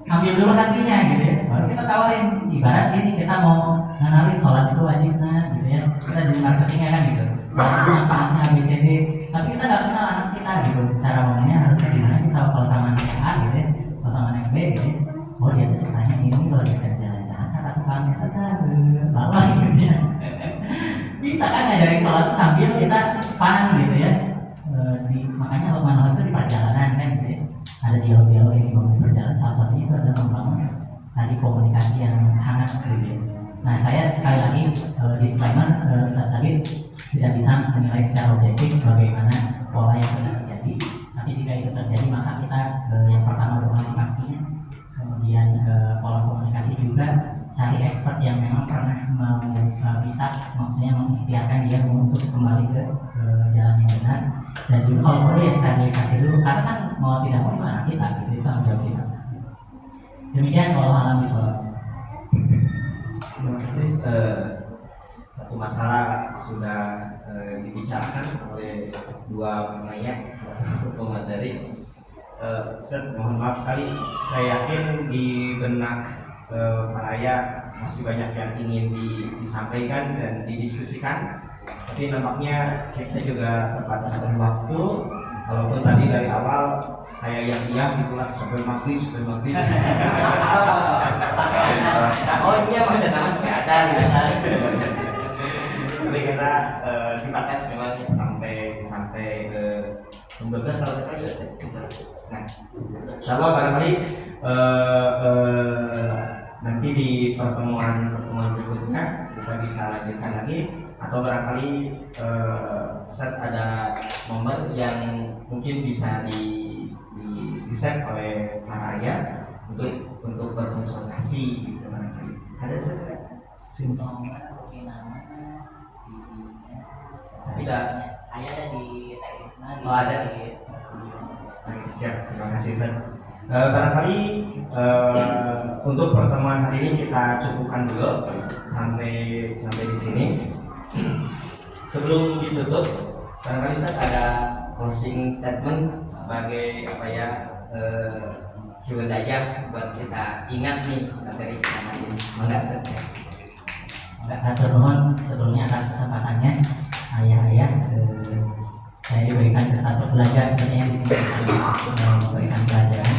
[SPEAKER 2] Ambil dulu hatinya gitu ya, baru kita tawarin. Ibarat gini, kita mau ngenalin sholat itu wajib nah gitu ya, kita jadi marketingnya kan gitu, sholatnya ABCD, tapi kita nggak kenal anak kita gitu. Cara ngomongnya harusnya gimana sih kalau sama anak yang A gitu ya, kalau sama anak B gitu ya. Oh dia tuh sukanya ini loh, dia jalan-jalan kata tukangnya kata bawa gitu ya. Bisa kan ngajarin sholat sambil kita fun gitu ya. Makanya Luqman itu di perjalanan kan gitu ya, ada dialog-dialog yang dibangun di perjalanan. Salah satunya itu adalah membangun tadi komunikasi yang hangat gitu ya. Nah saya sekali lagi disclaimer, Ustaz Sabit tidak bisa menilai secara objektif bagaimana pola yang sudah terjadi. Tapi jika itu terjadi maka kita yang pertama berhenti pastinya, kemudian pola komunikasi juga cari expert yang memang pernah bisa maksudnya mengikhtiarkan dia untuk kembali ke jalan yang benar. Dan juga kalau perlu ya stabilisasi dulu, karena kan mau tidak mau itu anak kita gitu, itu tanggung jawab kita. Demikian kalau alam sholat.
[SPEAKER 1] Terima kasih. Satu masalah sudah dibicarakan oleh dua penanya, satu pemateri. Mohon maaf sekali, saya yakin di benak para ayah masih banyak yang ingin disampaikan dan didiskusikan, tapi nampaknya kita juga terbataskan waktu. Walaupun tadi dari awal kayak yang iya gitulah sampai maghrib. Oh iya masih ada gitu. Tapi kita dibatas memang sampai ke 12 kalau saya. Nah, insyaallah barangkali nanti di pertemuan berikutnya kita bisa lanjutkan lagi, atau barangkali Ustaz ada momen yang mungkin bisa di set oleh para ayah untuk berkonsultasi gitu barangkali. Ada Ustaz?
[SPEAKER 2] Simptom nama
[SPEAKER 1] Tapi tidak.
[SPEAKER 2] Ayah ada di teknisnya.
[SPEAKER 1] Oh ada di. Siap, terima kasih Ustaz. Barangkali untuk pertemuan hari ini kita cukupkan dulu sampai di sini. Sebelum ditutup, barangkali Ustaz ada closing statement sebagai apa ya, Q&A buat kita ingat nih materi kita hari ini. Mangga Ustaz.
[SPEAKER 2] Atur nuhun sebelumnya atas kesempatannya ayah-ayah. Saya diberikan kesempatan belajar sebenarnya di sini, memberikan pelajaran.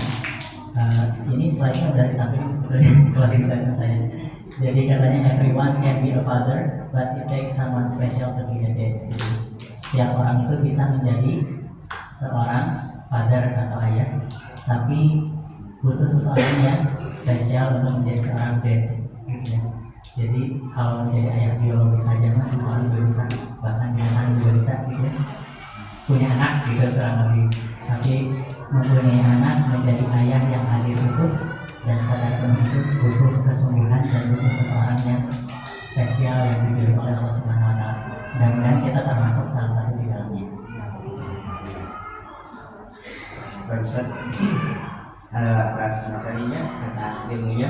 [SPEAKER 2] Ini slide-nya sudah ditampilkan sebetulnya closing statement saya. Jadi katanya everyone can be a father, but it takes someone special to be a dad. Setiap orang itu bisa menjadi seorang father atau ayah, tapi butuh seseorang yang spesial untuk menjadi seorang dad. Jadi kalau menjadi ayah biologis saja mas semua orang juga bisa, bahkan binatang juga bisa gitu. Punya anak gitu kurang lebih, tapi mempunyai anak menjadi ayah yang hadir utuh dan sadar penuh itu butuh kesungguhan dan butuh seseorang yang spesial yang dipilih oleh Allah Subhanahu Wa Taala. Mudah-mudahan kita termasuk salah satu di dalamnya.
[SPEAKER 1] Ustaz, atas materinya, atas ilmunya.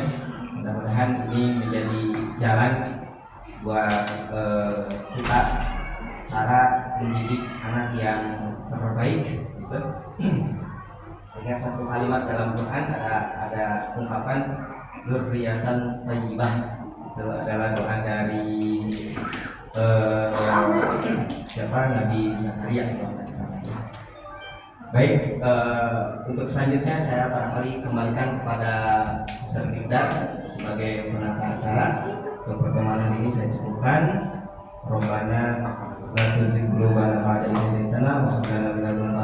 [SPEAKER 1] Mudah-mudahan ini menjadi jalan buat kita cara mendidik anak yang terbaik gitu. Ingat satu kalimat dalam Quran, ada ungkapan dzurriyyatan thayyibah. Itu adalah doa dari siapa, Nabi Zakaria kalau tidak salah. Baik, untuk selanjutnya saya barangkali kembalikan kepada Ustaz Firda sebagai penata acara. Untuk pertemuan ini saya cukupkan. Robbana la tuzigh qulubana ba'da idh hadaytana wa hab lana min ladunka